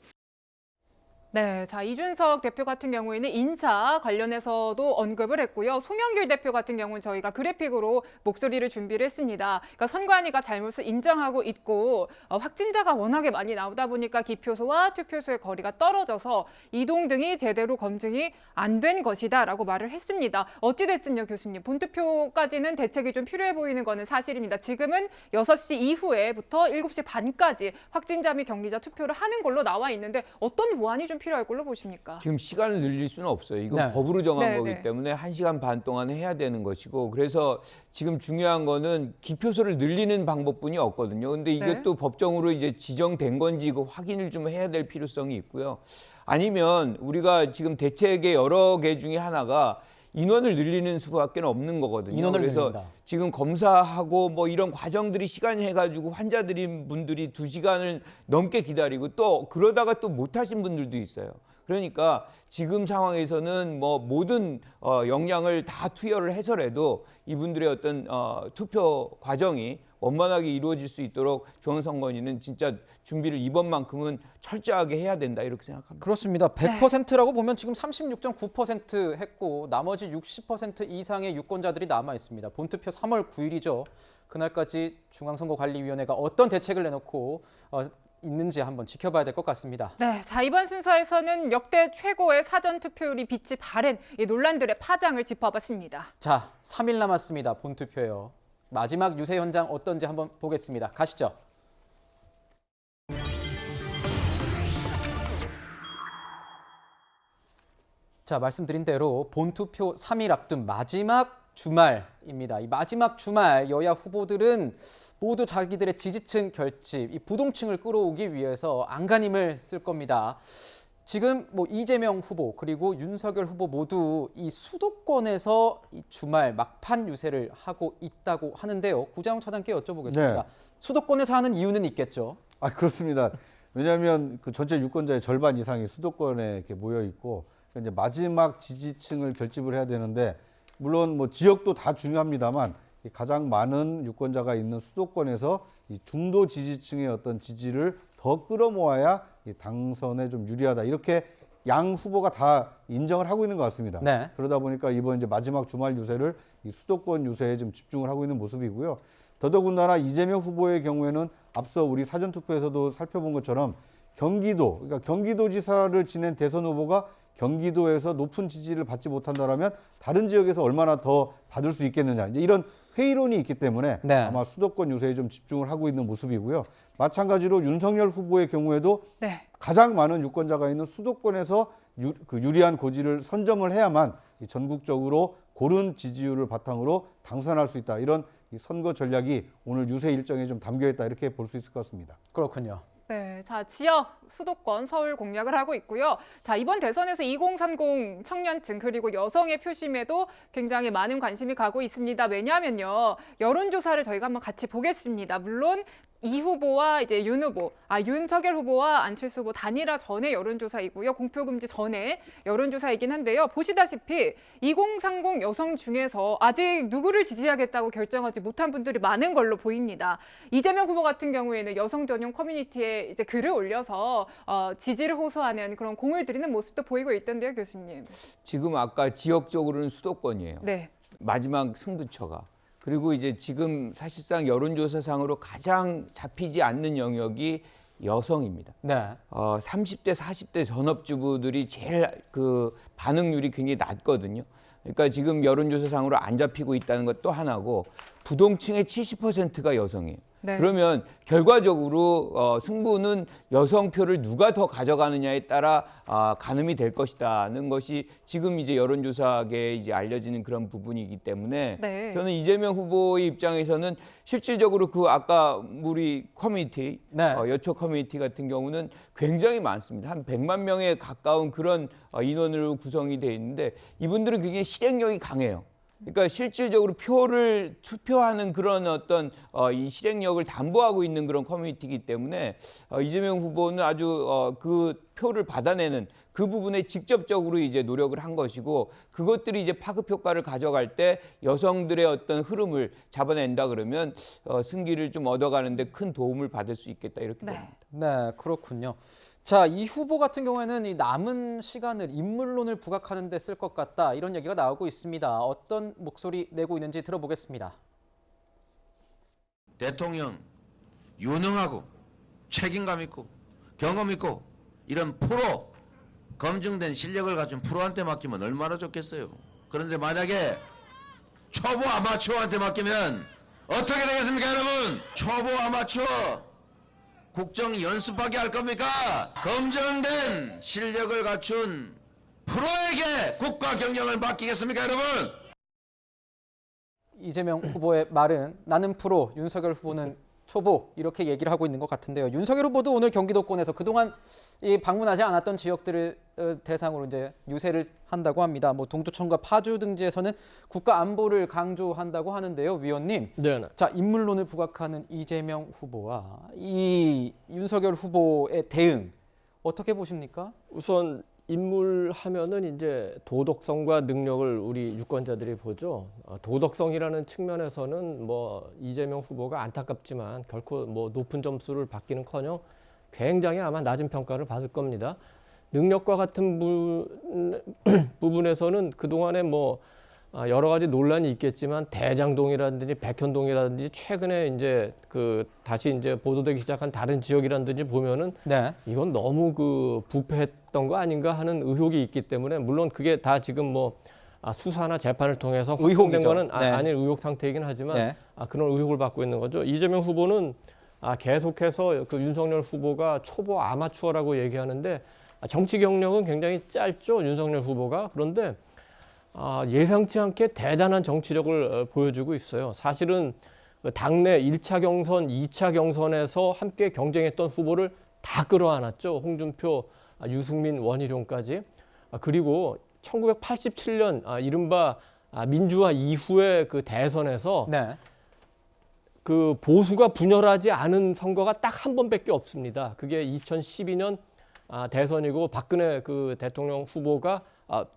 네, 자, 이준석 대표 같은 경우에는 인사 관련해서도 언급을 했고요. 송영길 대표 같은 경우는 저희가 그래픽으로 목소리를 준비를 했습니다. 그러니까 선관위가 잘못을 인정하고 있고 확진자가 워낙에 많이 나오다 보니까 기표소와 투표소의 거리가 떨어져서 이동 등이 제대로 검증이 안 된 것이다라고 말을 했습니다. 어찌됐든요, 교수님. 본투표까지는 대책이 좀 필요해 보이는 거는 사실입니다. 지금은 6시 이후에부터 7시 반까지 확진자 및 격리자 투표를 하는 걸로 나와 있는데 어떤 보완이 좀 필요할 걸로 보십니까? 지금 시간을 늘릴 수는 없어요. 이건 법으로 정한 거기 때문에 1시간 반 동안 해야 되는 것이고, 그래서 지금 중요한 거는 기표소를 늘리는 방법뿐이 없거든요. 근데 이것도 법정으로 이제 지정된 건지 그 확인을 좀 해야 될 필요성이 있고요. 아니면 우리가 지금 대책의 여러 개 중에 하나가 인원을 늘리는 수밖에 없는 거거든요. 그래서 늘린다. 지금 검사하고 뭐 이런 과정들이 시간이 해가지고 환자들인 분들이 2시간을 넘게 기다리고 또 그러다가 또 못하신 분들도 있어요. 그러니까 지금 상황에서는 뭐 모든 역량을 다 투여를 해서라도 이분들의 어떤 투표 과정이 원만하게 이루어질 수 있도록 중앙선관위는 진짜 준비를 이번만큼은 철저하게 해야 된다 이렇게 생각합니다. 그렇습니다. 100%라고 보면 지금 36.9% 했고 나머지 60% 이상의 유권자들이 남아 있습니다. 본투표 3월 9일이죠. 그날까지 중앙선거관리위원회가 어떤 대책을 내놓고 있는지 한번 지켜봐야 될 것 같습니다. 네, 자, 이번 순서에서는 역대 최고의 사전투표율이 빛이 바랜 이 논란들의 파장을 짚어봤습니다. 자, 3일 남았습니다. 본투표요. 마지막 유세 현장 어떤지 한번 보겠습니다. 가시죠. 자, 말씀드린 대로 본투표 3일 앞둔 마지막 주말입니다. 이 마지막 주말 여야 후보들은 모두 자기들의 지지층 결집, 이 부동층을 끌어오기 위해서 안간힘을 쓸 겁니다. 지금 뭐 이재명 후보 그리고 윤석열 후보 모두 이 수도권에서 이 주말 막판 유세를 하고 있다고 하는데요. 구자영 차장께 여쭤보겠습니다. 네. 수도권에서 하는 이유는 있겠죠? 아, 그렇습니다. 왜냐하면 그 전체 유권자의 절반 이상이 수도권에 이렇게 모여 있고 이제 마지막 지지층을 결집을 해야 되는데 물론 뭐 지역도 다 중요합니다만 가장 많은 유권자가 있는 수도권에서 이 중도 지지층의 어떤 지지를 더 끌어모아야 이 당선에 좀 유리하다. 이렇게 양 후보가 다 인정을 하고 있는 것 같습니다. 네. 그러다 보니까 이번 이제 마지막 주말 유세를 이 수도권 유세에 좀 집중을 하고 있는 모습이고요. 더더군다나 이재명 후보의 경우에는 앞서 우리 사전투표에서도 살펴본 것처럼 경기도, 그러니까 경기도지사를 지낸 대선 후보가 경기도에서 높은 지지를 받지 못한다라면 다른 지역에서 얼마나 더 받을 수 있겠느냐. 이제 이런 회의론이 있기 때문에 네. 아마 수도권 유세에 좀 집중을 하고 있는 모습이고요. 마찬가지로 윤석열 후보의 경우에도 네. 가장 많은 유권자가 있는 수도권에서 유리한 고지를 선점을 해야만 전국적으로 고른 지지율을 바탕으로 당선할 수 있다. 이런 이 선거 전략이 오늘 유세 일정에 좀 담겨 있다. 이렇게 볼 수 있을 것 같습니다. 그렇군요. 네, 자, 지역, 수도권, 서울 공략을 하고 있고요. 자, 이번 대선에서 2030 청년층 그리고 여성의 표심에도 굉장히 많은 관심이 가고 있습니다. 왜냐하면요, 여론조사를 저희가 한번 같이 보겠습니다. 물론 이 후보와 이제 윤석열 후보와 안철수 후보 단일화 전의 여론조사이고요. 공표금지 전에 여론조사이긴 한데요. 보시다시피 2030 여성 중에서 아직 누구를 지지하겠다고 결정하지 못한 분들이 많은 걸로 보입니다. 이재명 후보 같은 경우에는 여성 전용 커뮤니티에 이제 글을 올려서 지지를 호소하는 그런 공을 들이는 모습도 보이고 있던데요, 교수님. 지금 아까 지역적으로는 수도권이에요. 네. 마지막 승부처가. 그리고 이제 지금 사실상 여론조사상으로 가장 잡히지 않는 영역이 여성입니다. 네. 30대, 40대 전업주부들이 제일 그 반응률이 굉장히 낮거든요. 그러니까 지금 여론조사상으로 안 잡히고 있다는 것도 하나고 부동층의 70%가 여성이에요. 네. 그러면 결과적으로 승부는 여성표를 누가 더 가져가느냐에 따라 가늠이 될 것이다는 것이 지금 이제 여론조사계에 이제 알려지는 그런 부분이기 때문에 네. 저는 이재명 후보의 입장에서는 실질적으로 그 아까 우리 커뮤니티, 네. 여초 커뮤니티 같은 경우는 굉장히 많습니다. 한 100만 명에 가까운 그런 인원으로 구성이 되어 있는데 이분들은 굉장히 실행력이 강해요. 그러니까 실질적으로 표를 투표하는 그런 어떤 이 실행력을 담보하고 있는 그런 커뮤니티이기 때문에 이재명 후보는 아주 그 표를 받아내는 그 부분에 직접적으로 이제 노력을 한 것이고 그것들이 이제 파급 효과를 가져갈 때 여성들의 어떤 흐름을 잡아낸다 그러면 승기를 좀 얻어가는데 큰 도움을 받을 수 있겠다 이렇게 봅니다. 네, 그렇군요. 자, 이 후보 같은 경우에는 이 남은 시간을 인물론을 부각하는 데 쓸 것 같다 이런 얘기가 나오고 있습니다. 어떤 목소리 내고 있는지 들어보겠습니다. 대통령 유능하고 책임감 있고 경험 있고 이런 프로 검증된 실력을 가진 프로한테 맡기면 얼마나 좋겠어요. 그런데 만약에 초보 아마추어한테 맡기면 어떻게 되겠습니까, 여러분? 초보 아마추어 국정 연습하게 할 겁니까? 검증된 실력을 갖춘 프로에게 국가 경영을 맡기겠습니까, 여러분? 이재명 후보의 말은 나는 프로, 윤석열 후보는 초보 이렇게 얘기를 하고 있는 것 같은데요. 윤석열 후보도 오늘 경기도권에서 그동안 방문하지 않았던 지역들을 대상으로 이제 유세를 한다고 합니다. 뭐 동두천과 파주 등지에서는 국가 안보를 강조한다고 하는데요, 위원님. 네. 자, 인물론을 부각하는 이재명 후보와 이 윤석열 후보의 대응 어떻게 보십니까? 우선 인물 하면은 이제 도덕성과 능력을 우리 유권자들이 보죠. 도덕성이라는 측면에서는 뭐 이재명 후보가 안타깝지만 결코 뭐 높은 점수를 받기는커녕 굉장히 아마 낮은 평가를 받을 겁니다. 능력과 같은 부분에서는 그동안에 뭐 여러 가지 논란이 있겠지만 대장동이라든지 백현동이라든지 최근에 이제 다시 이제 보도되기 시작한 다른 지역이라든지 보면은 네. 이건 너무 부패했던 거 아닌가 하는 의혹이 있기 때문에 물론 그게 다 지금 뭐 수사나 재판을 통해서 확정된 거는 네. 아닌 의혹 상태이긴 하지만 네. 그런 의혹을 받고 있는 거죠. 이재명 후보는 계속해서 그 윤석열 후보가 초보 아마추어라고 얘기하는데 정치 경력은 굉장히 짧죠, 윤석열 후보가. 그런데 예상치 않게 대단한 정치력을 보여주고 있어요. 사실은 당내 1차 경선, 2차 경선에서 함께 경쟁했던 후보를 다 끌어안았죠. 홍준표, 유승민, 원희룡까지. 그리고 1987년 이른바 민주화 이후의 그 대선에서 네. 그 보수가 분열하지 않은 선거가 딱 한 번밖에 없습니다. 그게 2012년 대선이고 박근혜 그 대통령 후보가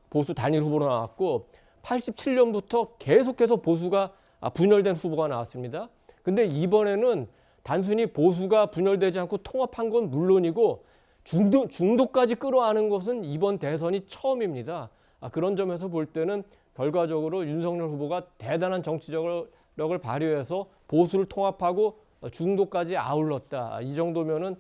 보수 단일 후보로 나왔고 87년부터 계속해서 보수가 분열된 후보가 나왔습니다. 근데 이번에는 단순히 보수가 분열되지 않고 통합한 건 물론이고 중도까지 끌어안은 것은 이번 대선이 처음입니다. 그런 점에서 볼 때는 결과적으로 윤석열 후보가 대단한 정치력을 발휘해서 보수를 통합하고 중도까지 아울렀다. 이 정도면은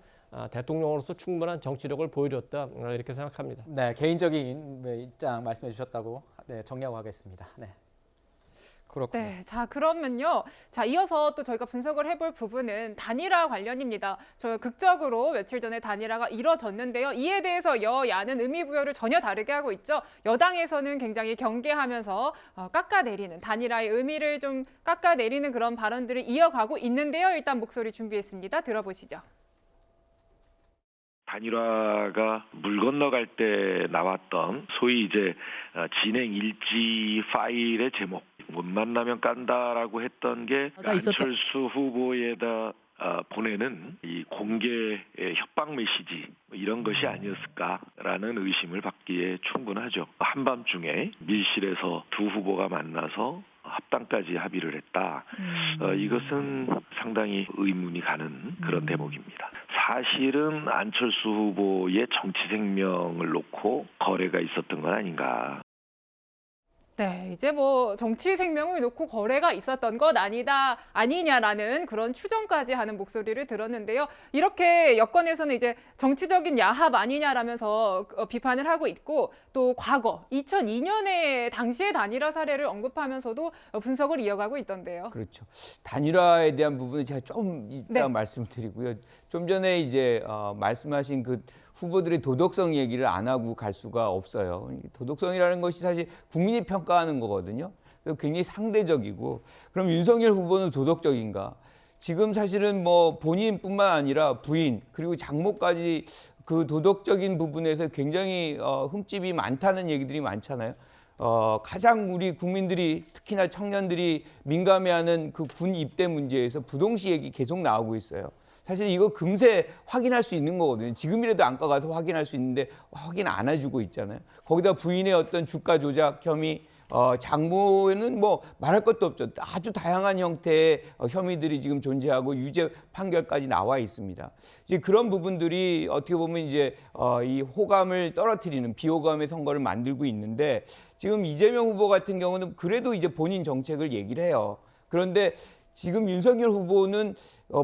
대통령으로서 충분한 정치력을 보여줬다. 이렇게 생각합니다. 네, 개인적인 입장 말씀해 주셨다고 정리하고 가겠습니다. 네. 그렇군요. 네, 자 그러면요. 자 이어서 또 저희가 분석을 해볼 부분은 단일화 관련입니다. 저 극적으로 며칠 전에 단일화가 이뤄졌는데요. 이에 대해서 여야는 의미 부여를 전혀 다르게 하고 있죠. 여당에서는 굉장히 경계하면서 깎아내리는 단일화의 의미를 좀 깎아내리는 그런 발언들을 이어가고 있는데요. 일단 목소리 준비했습니다. 들어보시죠. 단일화가 물 건너갈 때 나왔던 소위 이제 진행 일지 파일의 제목 못 만나면 깐다라고 했던 게 안철수 후보에다 보내는 이 공개 협박 메시지 이런 것이 아니었을까라는 의심을 받기에 충분하죠. 한밤중에 밀실에서 두 후보가 만나서 합당까지 합의를 했다. 이것은 상당히 의문이 가는 그런 대목입니다. 사실은 안철수 후보의 정치 생명을 놓고 거래가 있었던 건 아닌가. 네, 이제 뭐 정치 생명을 놓고 거래가 있었던 것 아니냐라는 그런 추정까지 하는 목소리를 들었는데요. 이렇게 여권에서는 이제 정치적인 야합 아니냐라면서 비판을 하고 있고 또 과거 2002년에 당시의 단일화 사례를 언급하면서도 분석을 이어가고 있던데요. 그렇죠. 단일화에 대한 부분은 제가 좀 이따 말씀드리고요. 좀 전에 이제 말씀하신 그 후보들의 도덕성 얘기를 안 하고 갈 수가 없어요. 도덕성이라는 것이 사실 국민이 평가하는 거거든요. 굉장히 상대적이고 그럼 윤석열 후보는 도덕적인가? 지금 사실은 뭐 본인뿐만 아니라 부인 그리고 장모까지 그 도덕적인 부분에서 굉장히 흠집이 많다는 얘기들이 많잖아요. 가장 우리 국민들이 특히나 청년들이 민감해하는 그 군 입대 문제에서 부동시 얘기 계속 나오고 있어요. 사실 이거 금세 확인할 수 있는 거거든요. 지금이라도 안과 가서 확인할 수 있는데 확인 안 해주고 있잖아요. 거기다 부인의 어떤 주가 조작 혐의, 장모는 뭐 말할 것도 없죠. 아주 다양한 형태의 혐의들이 지금 존재하고 유죄 판결까지 나와 있습니다. 이제 그런 부분들이 어떻게 보면 이제 이 호감을 떨어뜨리는 비호감의 선거를 만들고 있는데 지금 이재명 후보 같은 경우는 그래도 이제 본인 정책을 얘기를 해요. 그런데 지금 윤석열 후보는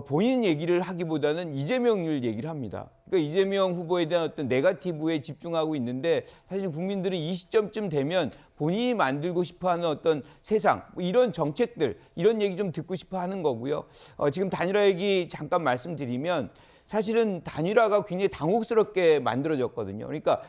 본인 얘기를 하기보다는 이재명을 얘기를 합니다. 그러니까 이재명 후보에 대한 어떤 네거티브에 집중하고 있는데 사실 국민들은 이 시점쯤 되면 본인이 만들고 싶어하는 어떤 세상, 이런 정책들, 이런 얘기 좀 듣고 싶어 하는 거고요. 지금 단일화 얘기 잠깐 말씀드리면 사실은 단일화가 굉장히 당혹스럽게 만들어졌거든요. 그러니까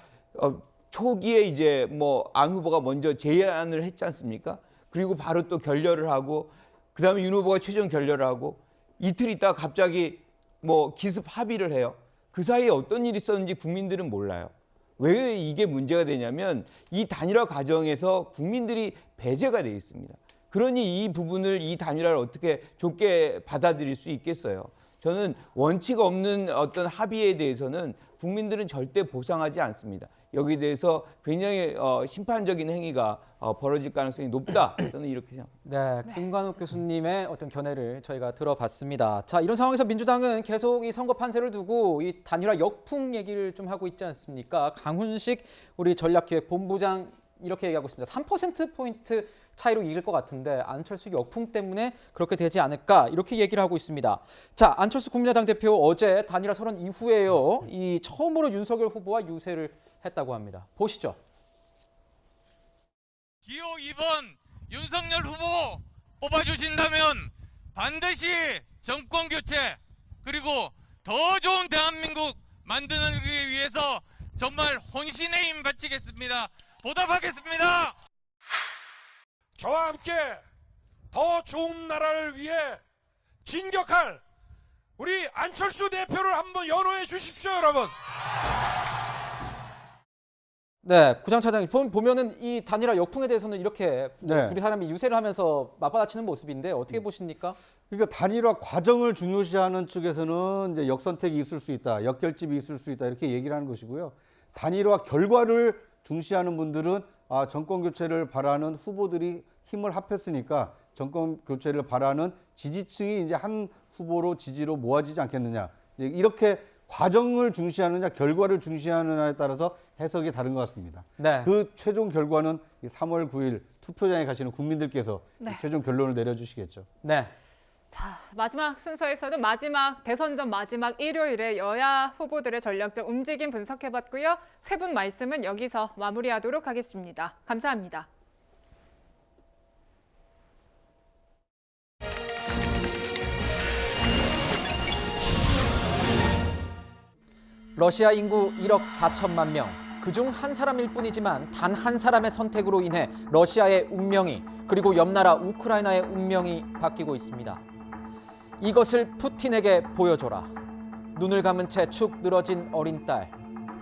초기에 이제 뭐 안 후보가 먼저 제안을 했지 않습니까? 그리고 바로 또 결렬을 하고 그다음에 윤 후보가 최종 결렬을 하고 이틀 있다가 갑자기 뭐 기습 합의를 해요. 그 사이에 어떤 일이 있었는지 국민들은 몰라요. 왜 이게 문제가 되냐면 이 단일화 과정에서 국민들이 배제가 돼 있습니다. 그러니 이 부분을 이 단일화를 어떻게 좋게 받아들일 수 있겠어요. 저는 원칙 없는 어떤 합의에 대해서는 국민들은 절대 보상하지 않습니다. 여기에 대해서 굉장히 심판적인 행위가 벌어질 가능성이 높다. 저는 이렇게 생각합니다. 네, 김관욱 교수님의 어떤 견해를 저희가 들어봤습니다. 자, 이런 상황에서 민주당은 계속 이 선거 판세를 두고 이 단일화 역풍 얘기를 좀 하고 있지 않습니까? 강훈식 우리 전략기획본부장 이렇게 얘기하고 있습니다. 3%포인트 차이로 이길 것 같은데 안철수 역풍 때문에 그렇게 되지 않을까 이렇게 얘기를 하고 있습니다. 자, 안철수 국민의당 대표 어제 단일화 선언 이후에요. 이 처음으로 윤석열 후보와 유세를 했다고 합니다. 보시죠. 기호 2번 윤석열 후보 뽑아주신다면 반드시 정권 교체 그리고 더 좋은 대한민국 만드는 위해서 정말 혼신의 힘 바치겠습니다. 보답하겠습니다. 저와 함께 더 좋은 나라를 위해 진격할 우리 안철수 대표를 한번 연호해 주십시오, 여러분. 네, 구장 차장님 보면은 이 단일화 역풍에 대해서는 이렇게 네. 둘이 사람이 유세를 하면서 맞받아치는 모습인데 어떻게 보십니까? 그러니까 단일화 과정을 중요시하는 측에서는 이제 역선택이 있을 수 있다, 역결집이 있을 수 있다 이렇게 얘기를 하는 것이고요. 단일화 결과를 중시하는 분들은 정권 교체를 바라는 후보들이 힘을 합했으니까 정권 교체를 바라는 지지층이 이제 한 후보로 지지로 모아지지 않겠느냐. 이렇게 과정을 중시하느냐 결과를 중시하느냐에 따라서 해석이 다른 것 같습니다. 네. 그 최종 결과는 3월 9일 투표장에 가시는 국민들께서 네. 최종 결론을 내려주시겠죠. 네. 자, 마지막 순서에서는 대선 전 마지막 일요일에 여야 후보들의 전략적 움직임 분석해봤고요. 세 분 말씀은 여기서 마무리하도록 하겠습니다. 감사합니다. 러시아 인구 1억 4천만 명. 그중 한 사람일 뿐이지만 단 한 사람의 선택으로 인해 러시아의 운명이 그리고 옆 나라 우크라이나의 운명이 바뀌고 있습니다. 이것을 푸틴에게 보여줘라. 눈을 감은 채 축 늘어진 어린 딸.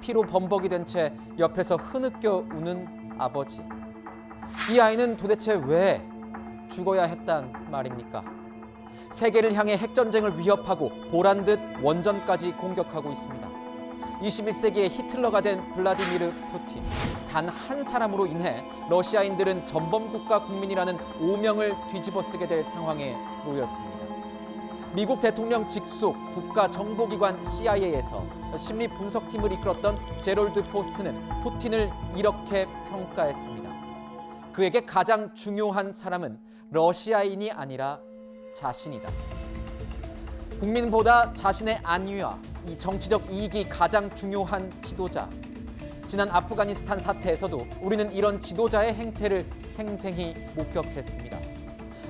피로 범벅이 된 채 옆에서 흐느껴 우는 아버지. 이 아이는 도대체 왜 죽어야 했단 말입니까? 세계를 향해 핵전쟁을 위협하고 보란듯 원전까지 공격하고 있습니다. 21세기의 히틀러가 된 블라디미르 푸틴. 단 한 사람으로 인해 러시아인들은 전범국가 국민이라는 오명을 뒤집어쓰게 될 상황에 놓였습니다. 미국 대통령 직속 국가정보기관 CIA에서 심리 분석팀을 이끌었던 제롤드 포스트는 푸틴을 이렇게 평가했습니다. 그에게 가장 중요한 사람은 러시아인이 아니라 자신이다. 국민보다 자신의 안위와 이 정치적 이익이 가장 중요한 지도자. 지난 아프가니스탄 사태에서도 우리는 이런 지도자의 행태를 생생히 목격했습니다.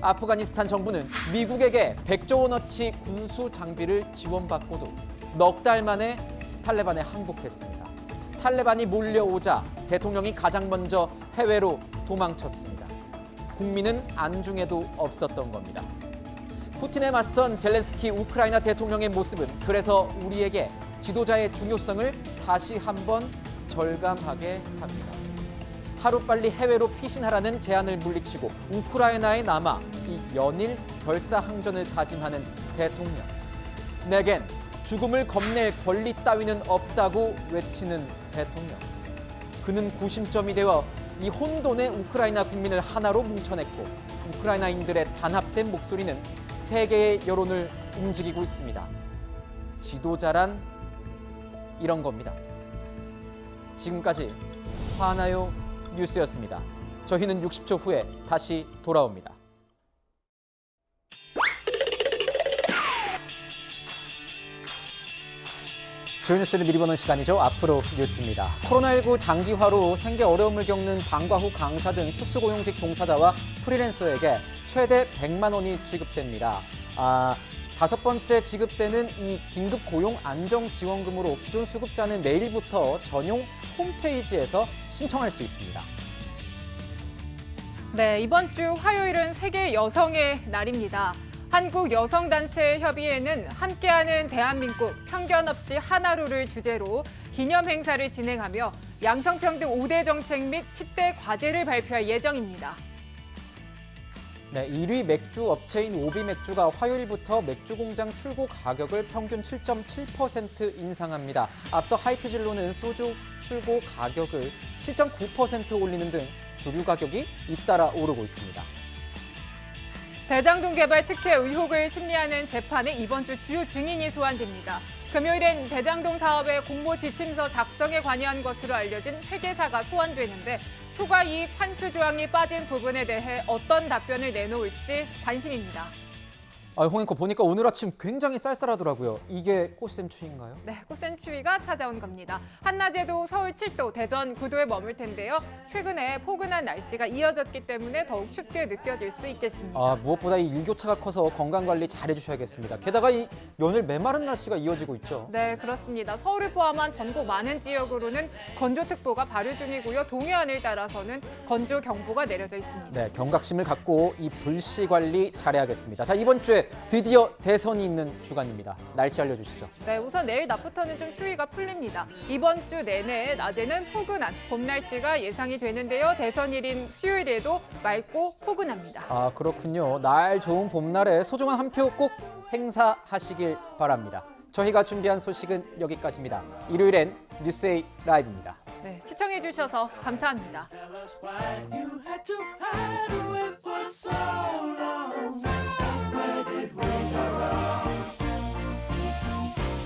아프가니스탄 정부는 미국에게 100조 원어치 군수 장비를 지원받고도 넉 달 만에 탈레반에 항복했습니다. 탈레반이 몰려오자 대통령이 가장 먼저 해외로 도망쳤습니다. 국민은 안중에도 없었던 겁니다. 푸틴에 맞선 젤렌스키 우크라이나 대통령의 모습은 그래서 우리에게 지도자의 중요성을 다시 한번 절감하게 합니다. 하루빨리 해외로 피신하라는 제안을 물리치고 우크라이나에 남아 이 연일 결사항전을 다짐하는 대통령. 내겐 죽음을 겁낼 권리 따위는 없다고 외치는 대통령. 그는 구심점이 되어 이 혼돈의 우크라이나 국민을 하나로 뭉쳐냈고 우크라이나인들의 단합된 목소리는 세계의 여론을 움직이고 있습니다. 지도자란 이런 겁니다. 지금까지 화나요 뉴스였습니다. 저희는 60초 후에 다시 돌아옵니다. 주요 뉴스를 미리 보는 시간이죠. 앞으로 뉴스입니다. 코로나19 장기화로 생계 어려움을 겪는 방과 후 강사 등 특수고용직 종사자와 프리랜서에게 최대 100만 원이 지급됩니다. 다섯 번째 지급되는 이 긴급 고용 안정지원금으로 기존 수급자는 내일부터 전용 홈페이지에서 신청할 수 있습니다. 네, 이번 주 화요일은 세계 여성의 날입니다. 한국여성단체협의회는 함께하는 대한민국 편견 없이 하나로를 주제로 기념 행사를 진행하며 양성평등 5대 정책 및 10대 과제를 발표할 예정입니다. 네, 1위 맥주 업체인 오비맥주가 화요일부터 맥주 공장 출고 가격을 평균 7.7% 인상합니다. 앞서 하이트진로는 소주 출고 가격을 7.9% 올리는 등 주류 가격이 잇따라 오르고 있습니다. 대장동 개발 특혜 의혹을 심리하는 재판에 이번 주 주요 증인이 소환됩니다. 금요일엔 대장동 사업의 공모 지침서 작성에 관여한 것으로 알려진 회계사가 소환되는데 추가 이익 환수 조항이 빠진 부분에 대해 어떤 답변을 내놓을지 관심입니다. 홍앵커 보니까 오늘 아침 굉장히 쌀쌀하더라고요. 이게 꽃샘추위인가요? 네, 꽃샘추위가 찾아온 겁니다. 한낮에도 서울 7도, 대전 9도에 머물 텐데요. 최근에 포근한 날씨가 이어졌기 때문에 더욱 춥게 느껴질 수 있겠습니다. 무엇보다 이 일교차가 커서 건강관리 잘 해주셔야겠습니다. 게다가 이 연일 메마른 날씨가 이어지고 있죠. 네, 그렇습니다. 서울을 포함한 전국 많은 지역으로는 건조특보가 발효 중이고요. 동해안을 따라서는 건조경보가 내려져 있습니다. 네, 경각심을 갖고 이 불씨 관리 잘해야겠습니다. 자, 이번 주에 드디어 대선이 있는 주간입니다. 날씨 알려주시죠. 네, 우선 내일 낮부터는 좀 추위가 풀립니다. 이번 주 내내 낮에는 포근한 봄 날씨가 예상이 되는데요. 대선일인 수요일에도 맑고 포근합니다. 그렇군요. 날 좋은 봄날에 소중한 한 표 꼭 행사하시길 바랍니다. 저희가 준비한 소식은 여기까지입니다. 일요일엔 뉴스에이 라이브입니다. 네, 시청해주셔서 감사합니다. Where did we